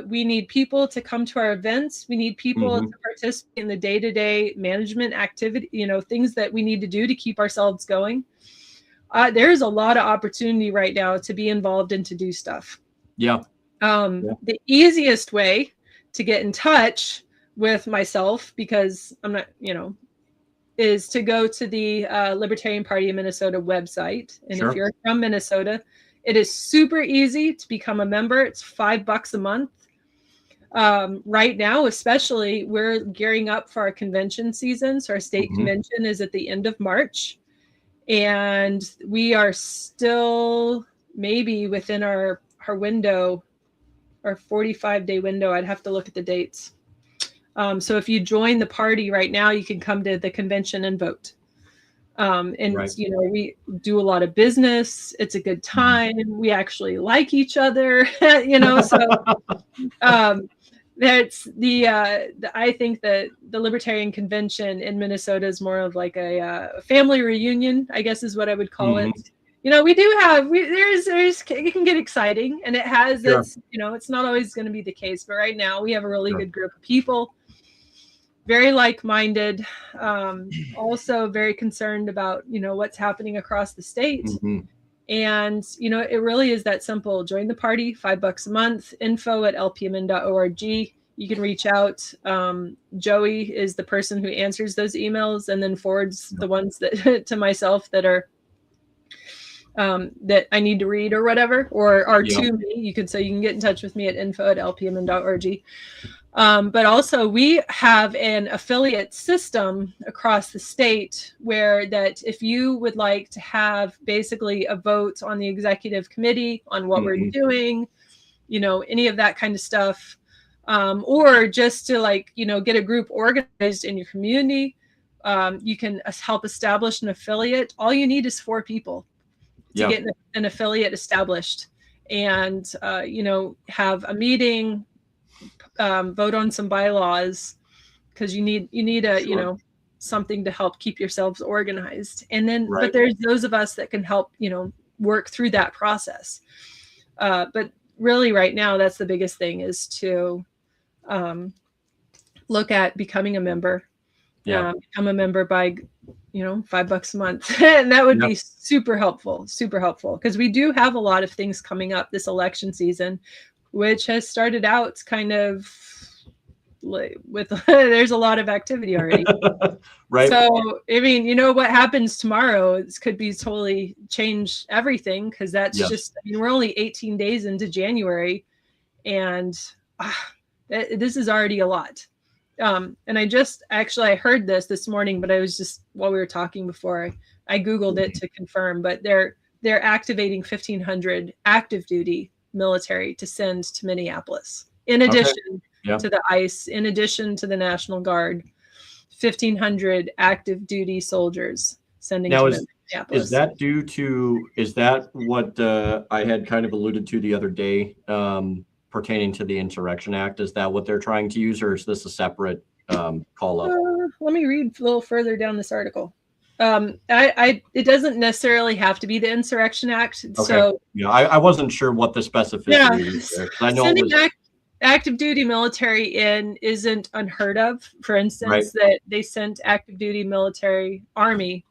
We need people to come to our events. We need people to participate in the day-to-day management activity, things that we need to do to keep ourselves going. There's a lot of opportunity right now to be involved and to do stuff. The easiest way to get in touch with myself, because I'm not, is to go to the Libertarian Party of Minnesota website. And if you're from Minnesota, it is super easy to become a member. It's $5 a month. Right now, especially, we're gearing up for our convention season. So our state convention is at the end of March. And we are still maybe within our window, our 45-day window. I'd have to look at the dates. So if you join the party right now, you can come to the convention and vote. And Right. you know, we do a lot of business. It's a good time. We actually like each other, you know. So that's I think that the Libertarian Convention in Minnesota is more of like a family reunion, I guess is what I would call it. You know, we do have there's it can get exciting, and it has Sure. that's, you know, it's not always going to be the case, but right now we have a really Sure. good group of people, very like-minded, also very concerned about, you know, what's happening across the state. And, you know, it really is that simple. Join the party, $5 a month, info@lpmn.org. You can reach out. Joey is the person who answers those emails and then forwards the ones that to myself that are that I need to read or whatever, or are to me. You can get in touch with me at info@lpmn.org. But also we have an affiliate system across the state where that if you would like to have basically a vote on the executive committee on what we're doing, you know, any of that kind of stuff, or just to, like, you know, get a group organized in your community, you can help establish an affiliate. All you need is 4 people to get an affiliate established, and you know, have a meeting, vote on some bylaws, because you need a you know, something to help keep yourselves organized. And then but there's those of us that can help, you know, work through that process. But really right now that's the biggest thing, is to look at becoming a member. Become a member by, you know, $5 a month. And that would be super helpful, because we do have a lot of things coming up this election season, which has started out kind of with there's a lot of activity already. So, I mean, you know, what happens tomorrow, it could be totally change everything, because that's just, I mean, we're only 18 days into January, and this is already a lot. And I heard this morning, but I was just, while we were talking before, I Googled it to confirm, but they're activating 1,500 active duty military to send to Minneapolis, in addition to the ICE, in addition to the National Guard. 1,500 active duty soldiers sending to Minneapolis. Is that what I had kind of alluded to the other day, pertaining to the Insurrection Act? Is that what they're trying to use, or is this a separate call up? Let me read a little further down this article. It doesn't necessarily have to be the Insurrection Act. So I wasn't sure what the specificity is there. I know sending active duty military in isn't unheard of. For instance, that they sent active duty military army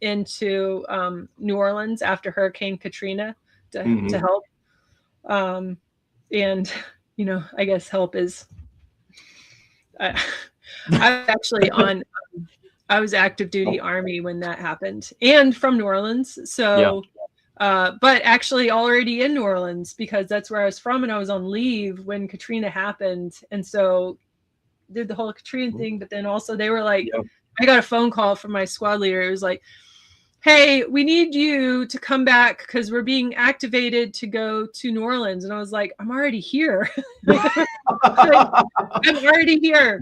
into New Orleans after Hurricane Katrina to help. And, you know, I guess help is, I was actually I was active duty Army when that happened, and from New Orleans. So, but actually already in New Orleans, because that's where I was from, and I was on leave when Katrina happened. And so did the whole Katrina thing, but then also they were like, I got a phone call from my squad leader. It was like, hey, we need you to come back because we're being activated to go to New Orleans. And I was like, I'm already here. I'm already here.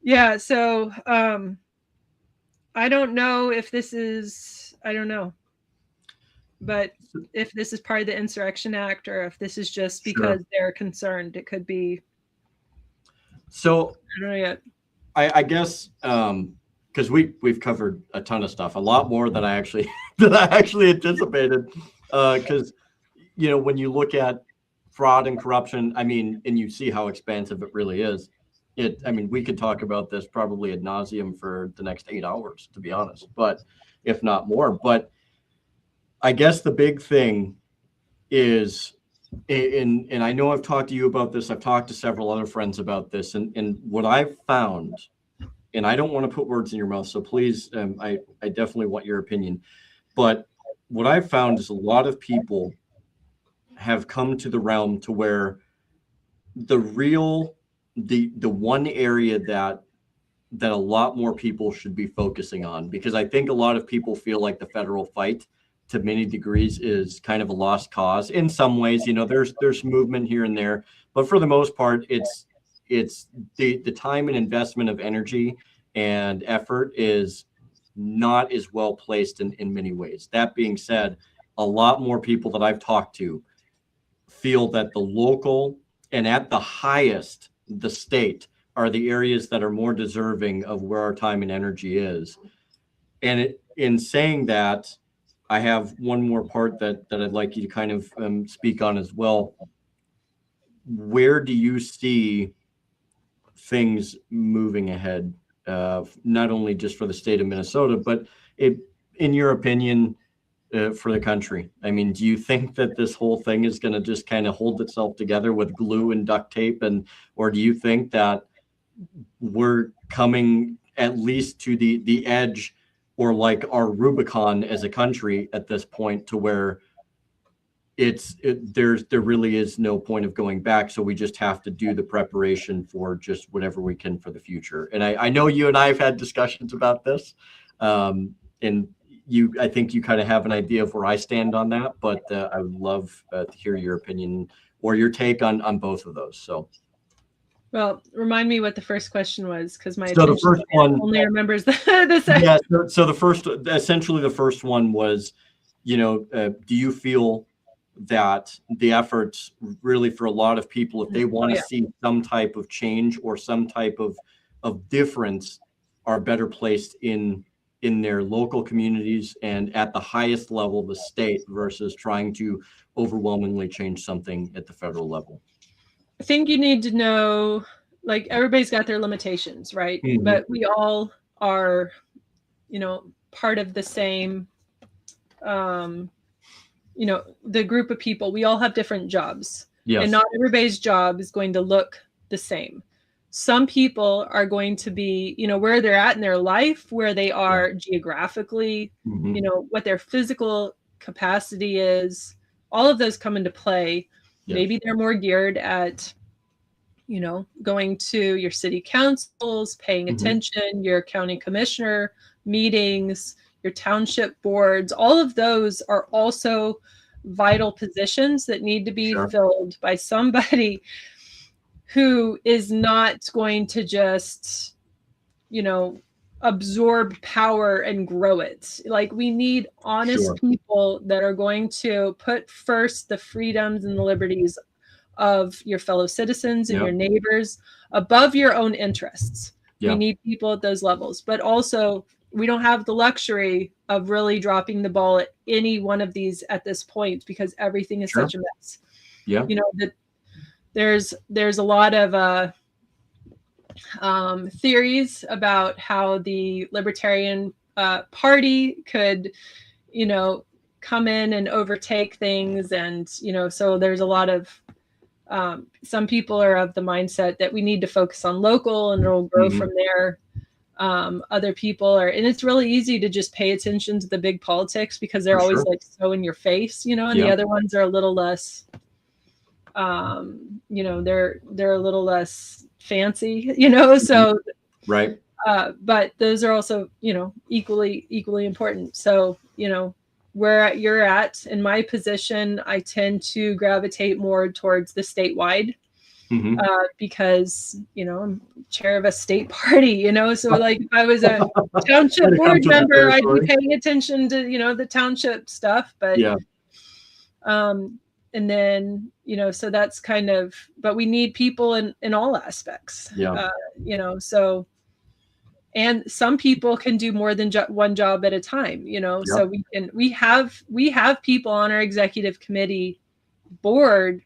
Yeah. So I don't know if this is, I don't know. But if this is part of the Insurrection Act, or if this is just because they're concerned, it could be. So I don't know yet. I guess because we've covered a ton of stuff, a lot more than I actually anticipated. Because you know, when you look at fraud and corruption, I mean, and you see how expansive it really is. I mean, we could talk about this probably ad nauseum for the next 8 hours, to be honest, but if not more. But I guess the big thing is, and I know I've talked to you about this, I've talked to several other friends about this, and what I've found, and I don't want to put words in your mouth, so please, I definitely want your opinion, but what I've found is a lot of people have come to the realm to where the one area that a lot more people should be focusing on, because I think a lot of people feel like the federal fight to many degrees is kind of a lost cause in some ways. You know, there's movement here and there, but for the most part, it's it's the time and investment of energy and effort is not as well placed in many ways. That being said, a lot more people that I've talked to feel that the local and at the highest, the state, are the areas that are more deserving of where our time and energy is. And in saying that, I have one more part that I'd like you to kind of speak on as well. Where do you see things moving ahead, not only just for the state of Minnesota, but in your opinion, for the country? I mean, do you think that this whole thing is going to just kind of hold itself together with glue and duct tape, or do you think that we're coming at least to the edge, or like our Rubicon as a country at this point, to where there really is no point of going back, so we just have to do the preparation for just whatever we can for the future? And I know you and I have had discussions about this, and I think you kind of have an idea of where I stand on that, but I would love to hear your opinion or your take on both of those. So, well, remind me what the first question was, because my the first one only remembers the second. Yeah. So essentially the first one was, do you feel that the efforts really for a lot of people, if they want to see some type of change or some type of difference, are better placed in their local communities and at the highest level, the state, versus trying to overwhelmingly change something at the federal level? I think you need to know, like, everybody's got their limitations, right? Mm-hmm. But we all are, part of the same, the group of people. We all have different jobs. Yes. And not everybody's job is going to look the same. Some people are going to be, where they're at in their life, where they are geographically, what their physical capacity is. All of those come into play. Yes. Maybe they're more geared at, going to your city councils, paying attention, your county commissioner meetings, your township boards. All of those are also vital positions that need to be filled by somebody who is not going to just, absorb power and grow it. Like, we need honest people that are going to put first the freedoms and the liberties of your fellow citizens and your neighbors above your own interests. We need people at those levels, but also we don't have the luxury of really dropping the ball at any one of these at this point, because everything is such a mess. That there's a lot of theories about how the Libertarian Party could, come in and overtake things. And, so there's a lot of, some people are of the mindset that we need to focus on local and it'll grow from there. Other people are, and it's really easy to just pay attention to the big politics because they're always like so in your face, and the other ones are a little less, they're a little less fancy, so right. But those are also, equally important. So, where you're at in my position, I tend to gravitate more towards the statewide, because, I'm chair of a state party, so like if I was a township board member, I'd be paying attention to, the township stuff, but, and then, so that's kind of, but we need people in all aspects, so, and some people can do more than one job at a time, so we have people on our executive committee board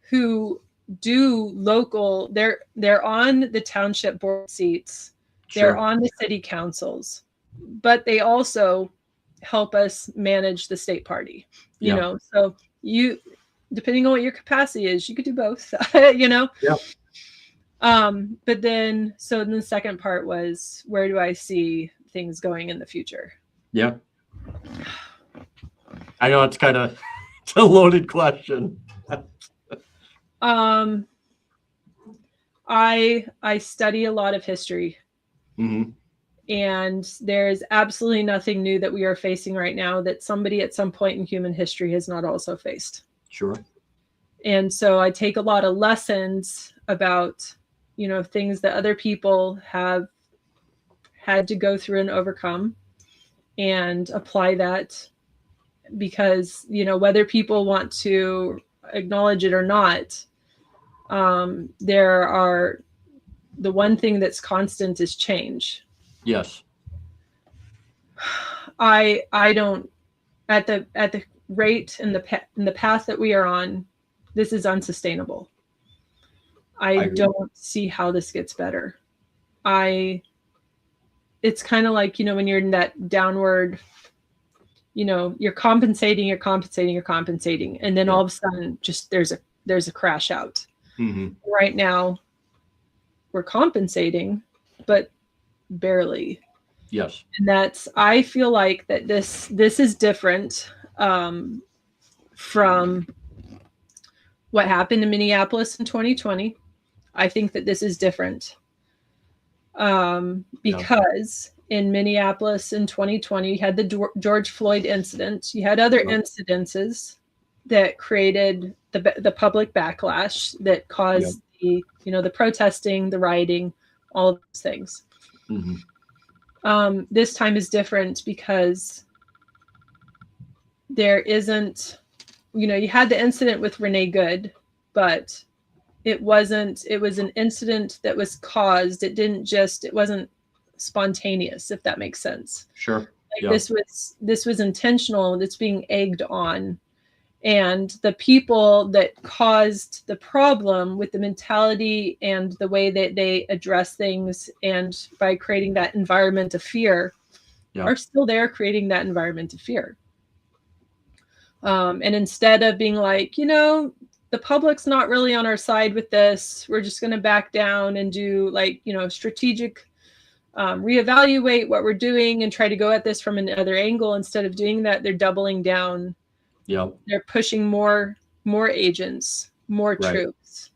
who do local, they're on the township board seats, they're on the city councils, but they also help us manage the state party, so you, depending on what your capacity is, you could do both, but then, so then the second part was, where do I see things going in the future? Yeah. I know it's kind of it's a loaded question. I study a lot of history, and there's absolutely nothing new that we are facing right now that somebody at some point in human history has not also faced. Sure. And so I take a lot of lessons about things that other people have had to go through and overcome, and apply that, because whether people want to acknowledge it or not, the one thing that's constant is change. Yes. I don't, at the rate and the path that we are on, this is unsustainable. I don't see how this gets better. It's kind of like, when you're in that downward, you're compensating, and then all of a sudden just there's a crash out. Right now we're compensating, but barely. Yes. And I feel like that this is different from what happened in Minneapolis in 2020. I think that this is different because in Minneapolis in 2020, you had the George Floyd incident. You had other incidences that created the public backlash that caused the protesting, the rioting, all of those things. This time is different because there isn't, you had the incident with Renee Good, but it was an incident that was caused. It wasn't spontaneous, if that makes sense. Sure. This was intentional. It's being egged on. And the people that caused the problem with the mentality and the way that they address things, and by creating that environment of fear, are still there creating that environment of fear. And instead of being like, the public's not really on our side with this, we're just going to back down and do strategic reevaluate what we're doing and try to go at this from another angle. Instead of doing that, they're doubling down. They're pushing more agents, more troops,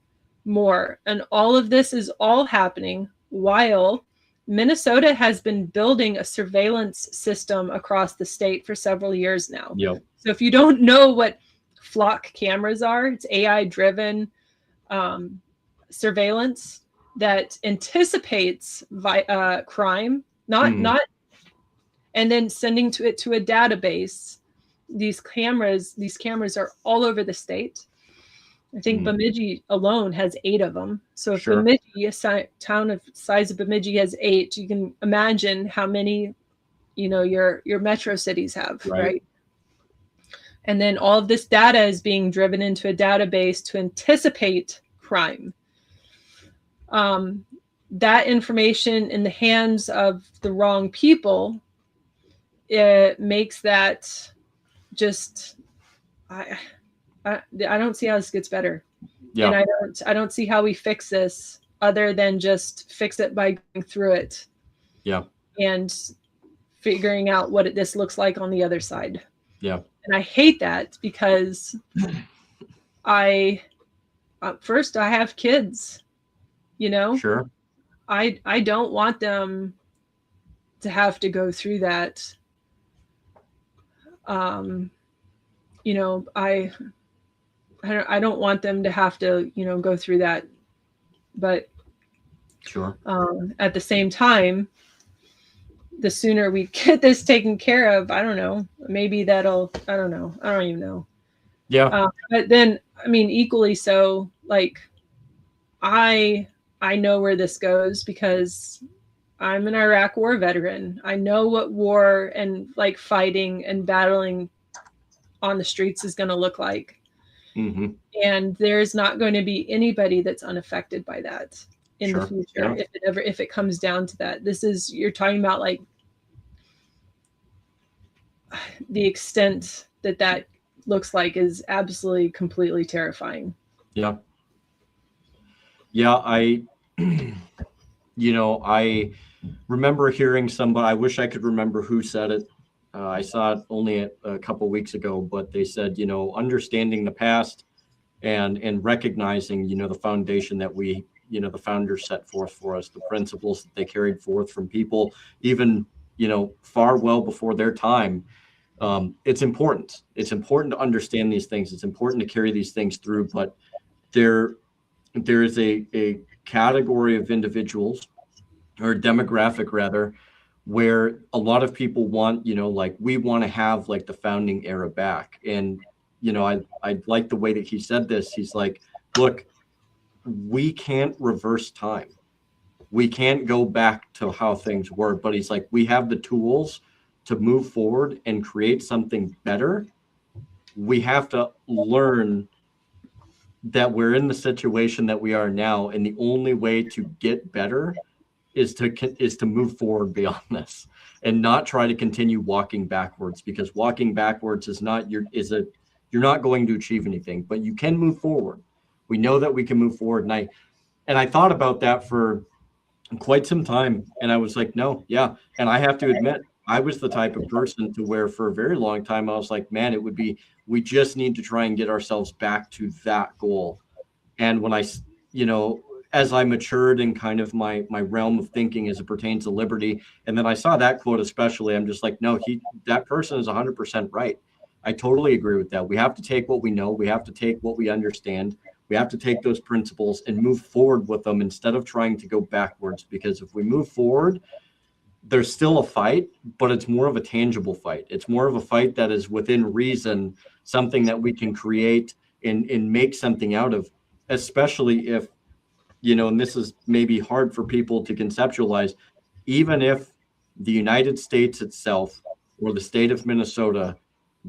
more. And all of this is all happening while Minnesota has been building a surveillance system across the state for several years now. So if you don't know what flock cameras are, it's AI-driven surveillance that anticipates crime, not, and then sending it to a database. These cameras are all over the state. I think Bemidji alone has 8 of them. So if Bemidji, a town of size of Bemidji, has 8, you can imagine how many, your metro cities have, right? And then all of this data is being driven into a database to anticipate crime. That information in the hands of the wrong people, it makes that just, I don't see how this gets better. And I don't see how we fix this other than just fix it by going through it. And figuring out what this looks like on the other side. And I hate that because first I have kids, I don't want them to have to go through that. I don't want them to have to, go through that. But at the same time, the sooner we get this taken care of, I don't know, maybe I don't even know. But then, equally so, I know where this goes because I'm an Iraq war veteran. I know what war and fighting and battling on the streets is going to look like. And there's not going to be anybody that's unaffected by that in the future. If it comes down to that, you're talking about the extent that looks like is absolutely completely terrifying. I remember hearing somebody, I wish I could remember who said it. I saw it only a couple weeks ago, but they said, understanding the past and recognizing, the foundation that we, the founders set forth for us, the principles that they carried forth from people, even, far well before their time. It's important. It's important to understand these things. It's important to carry these things through, but there is a category of individuals, or demographic rather, where a lot of people want, like we want to have like the founding era back. And, I like the way that he said this. He's like, look, we can't reverse time. We can't go back to how things were, but he's like, we have the tools to move forward and create something better. We have to learn that we're in the situation that we are now, and the only way to get better is to move forward beyond this and not try to continue walking backwards, because walking backwards is not you're not going to achieve anything, but you can move forward. We know that we can move forward. And I thought about that for quite some time, and I was like, no, yeah. And I have to admit, I was the type of person to where for a very long time I was like, man, we just need to try and get ourselves back to that goal. And when as I matured in kind of my realm of thinking as it pertains to liberty, and then I saw that quote especially, I'm just like, no, that person is 100% right. I totally agree with that. We have to take what we know. We have to take what we understand. We have to take those principles and move forward with them instead of trying to go backwards. Because if we move forward, there's still a fight, but it's more of a tangible fight. It's more of a fight that is within reason, something that we can create and make something out of, especially if, and this is maybe hard for people to conceptualize, even if the United States itself or the state of Minnesota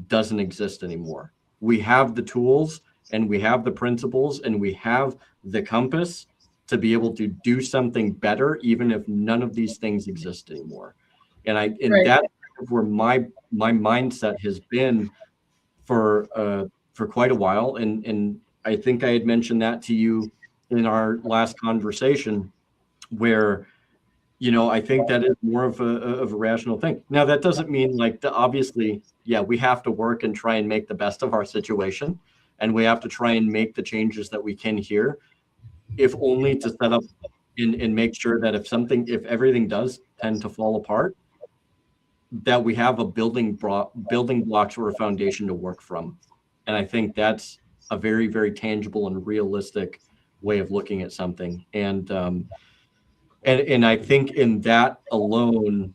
doesn't exist anymore. We have the tools and we have the principles and we have the compass to be able to do something better, even if none of these things exist anymore. And Right. that's where my mindset has been for quite a while. And I think I had mentioned that to you in our last conversation, where I think that is more of a rational thing. Now, that doesn't mean like obviously, yeah, we have to work and try and make the best of our situation, and we have to try and make the changes that we can here, if only to set up and make sure that if everything does tend to fall apart, that we have a building blocks or a foundation to work from. And I think that's a very, very tangible and realistic way of looking at something. And I think in that alone,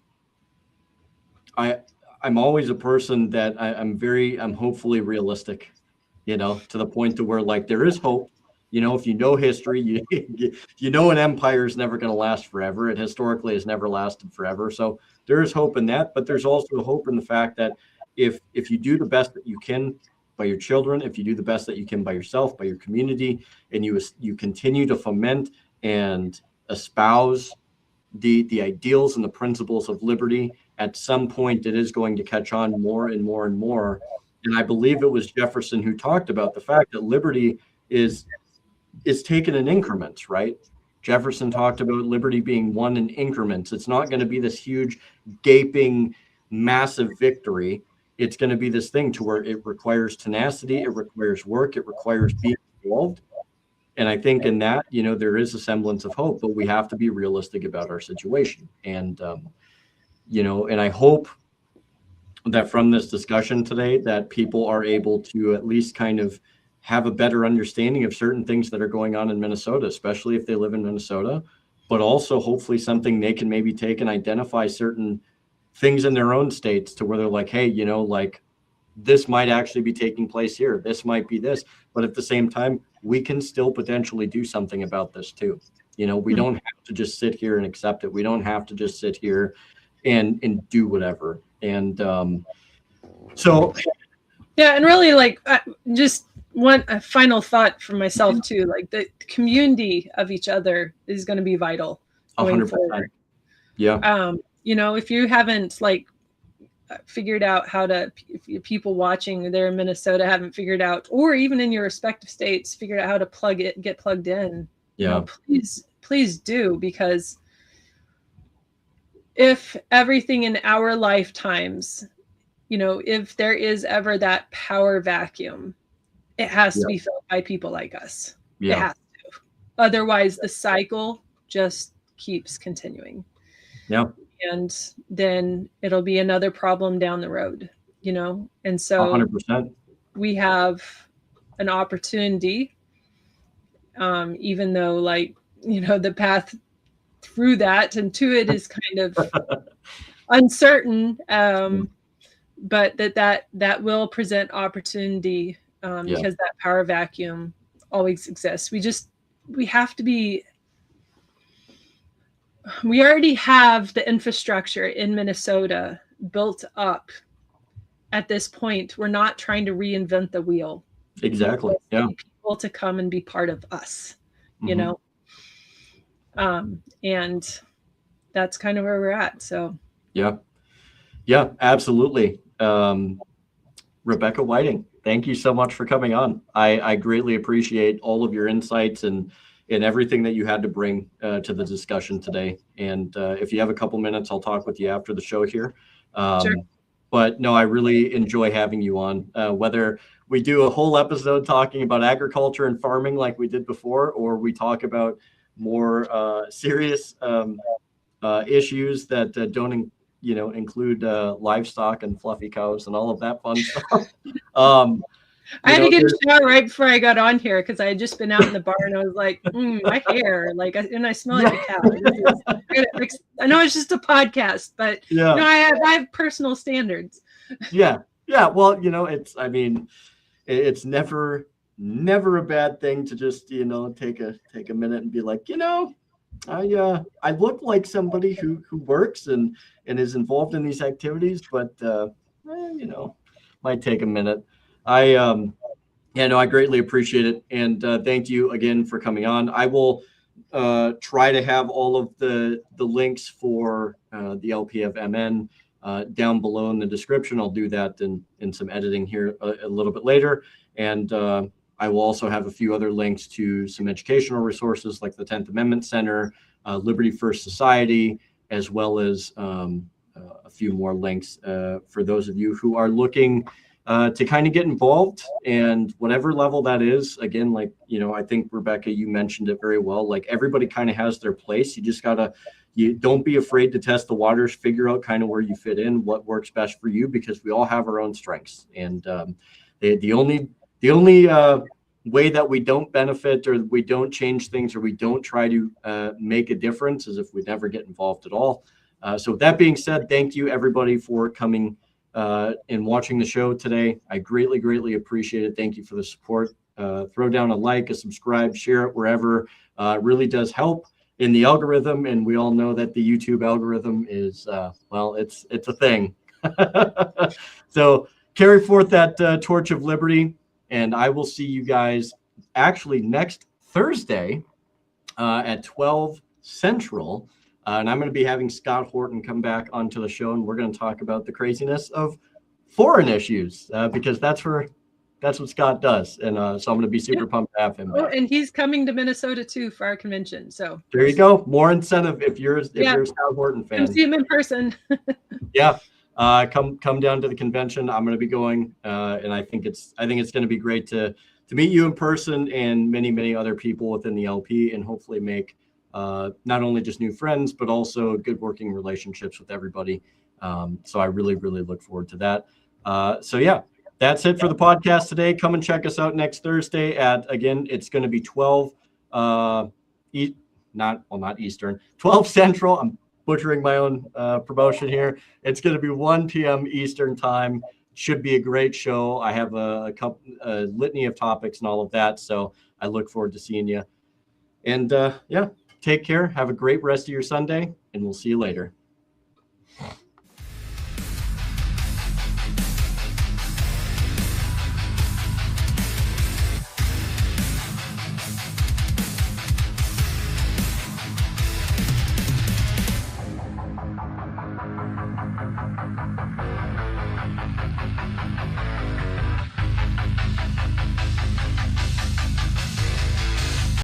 I'm always a person that I'm hopefully realistic, to the point to where like there is hope. If you know history, an empire is never going to last forever. It historically has never lasted forever. So there is hope in that, but there's also hope in the fact that if you do the best that you can by your children, if you do the best that you can by yourself, by your community, and you continue to foment and espouse the ideals and the principles of liberty, at some point it is going to catch on more and more and more. And I believe it was Jefferson who talked about the fact that liberty is taken in increments, right? Jefferson talked about liberty being won in increments. It's not going to be this huge, gaping, massive victory. It's going to be this thing to where it requires tenacity, it requires work, it requires being involved. And I think in that, there is a semblance of hope, but we have to be realistic about our situation. And, and I hope that from this discussion today, that people are able to at least kind of have a better understanding of certain things that are going on in Minnesota, especially if they live in Minnesota, but also hopefully something they can maybe take and identify certain things in their own states to where they're like, hey, like this might actually be taking place here. This might be this, but at the same time, we can still potentially do something about this too. We don't have to just sit here and accept it. We don't have to just sit here and do whatever. And so, yeah, and really, like, just a final thought for myself too. Like, the community of each other is going to be vital going 100%. forward. Yeah. If you haven't like figured out how to, if people watching there in Minnesota haven't figured out, or even in your respective states, figured out how to get plugged in. Yeah. Please do, because if everything in our lifetimes, if there is ever that power vacuum, it has to be filled by people like us. Yeah. It has to. Otherwise, the cycle just keeps continuing. Yeah. And then it'll be another problem down the road, And so 100%. we have an opportunity, even though, like, the path through that, and two, it is kind of uncertain, but that will present opportunity, because that power vacuum always exists. We already have the infrastructure in Minnesota built up at this point. We're not trying to reinvent the wheel. Exactly. Yeah. People to come and be part of us, you know? And that's kind of where we're at. So. Yeah, absolutely. Rebecca Whiting, thank you so much for coming on. I greatly appreciate all of your insights and everything that you had to bring to the discussion today. And if you have a couple minutes, I'll talk with you after the show here. Sure. But no, I really enjoy having you on, whether we do a whole episode talking about agriculture and farming like we did before, or we talk about more serious issues that don't include livestock and fluffy cows and all of that fun stuff. I had to get a shower right before I got on here because I had just been out in the bar and I was like, my hair, and I smell like a cow. I know it's just a podcast, but I have personal standards. Yeah. Well, it's never a bad thing to just take a minute and be like, I look like somebody who works and is involved in these activities, but might take a minute. I greatly appreciate it, and thank you again for coming on. I will try to have all of the links for the LPMN down below in the description. I'll do that in some editing here a little bit later, and I will also have a few other links to some educational resources like the 10th Amendment Center, Liberty First Society, as well as a few more links for those of you who are looking to kind of get involved, and whatever level that is. Again, I think, Rebecca, you mentioned it very well. Like, everybody kind of has their place. You just you don't be afraid to test the waters, figure out kind of where you fit in, what works best for you, because we all have our own strengths. And the only way that we don't benefit, or we don't change things, or we don't try to make a difference, is if we never get involved at all. So with that being said, thank you everybody for coming and watching the show today. I greatly appreciate it. Thank you for the support. Throw down a like, a subscribe, share it wherever. It really does help in the algorithm, and we all know that the YouTube algorithm is it's a thing. So carry forth that torch of liberty, and I will see you guys actually next Thursday at 12 Central. And I'm going to be having Scott Horton come back onto the show, and we're going to talk about the craziness of foreign issues, because that's what Scott does. And so I'm going to be super pumped to have him back. And he's coming to Minnesota too for our convention. So there you go. More incentive if you're a Scott Horton fan. Come see him in person. Yeah. Come down to the convention. I'm going to be going, and I think it's going to be great to meet you in person, and many other people within the LP, and hopefully make not only just new friends, but also good working relationships with everybody. So I really look forward to that. So yeah, that's it for the podcast today. Come and check us out next Thursday again, it's going to be 12 not Eastern, 12 Central. I'm butchering my own promotion here. It's going to be 1 p.m. Eastern time. Should be a great show. I have a litany of topics and all of that. So I look forward to seeing you. And take care. Have a great rest of your Sunday, and we'll see you later.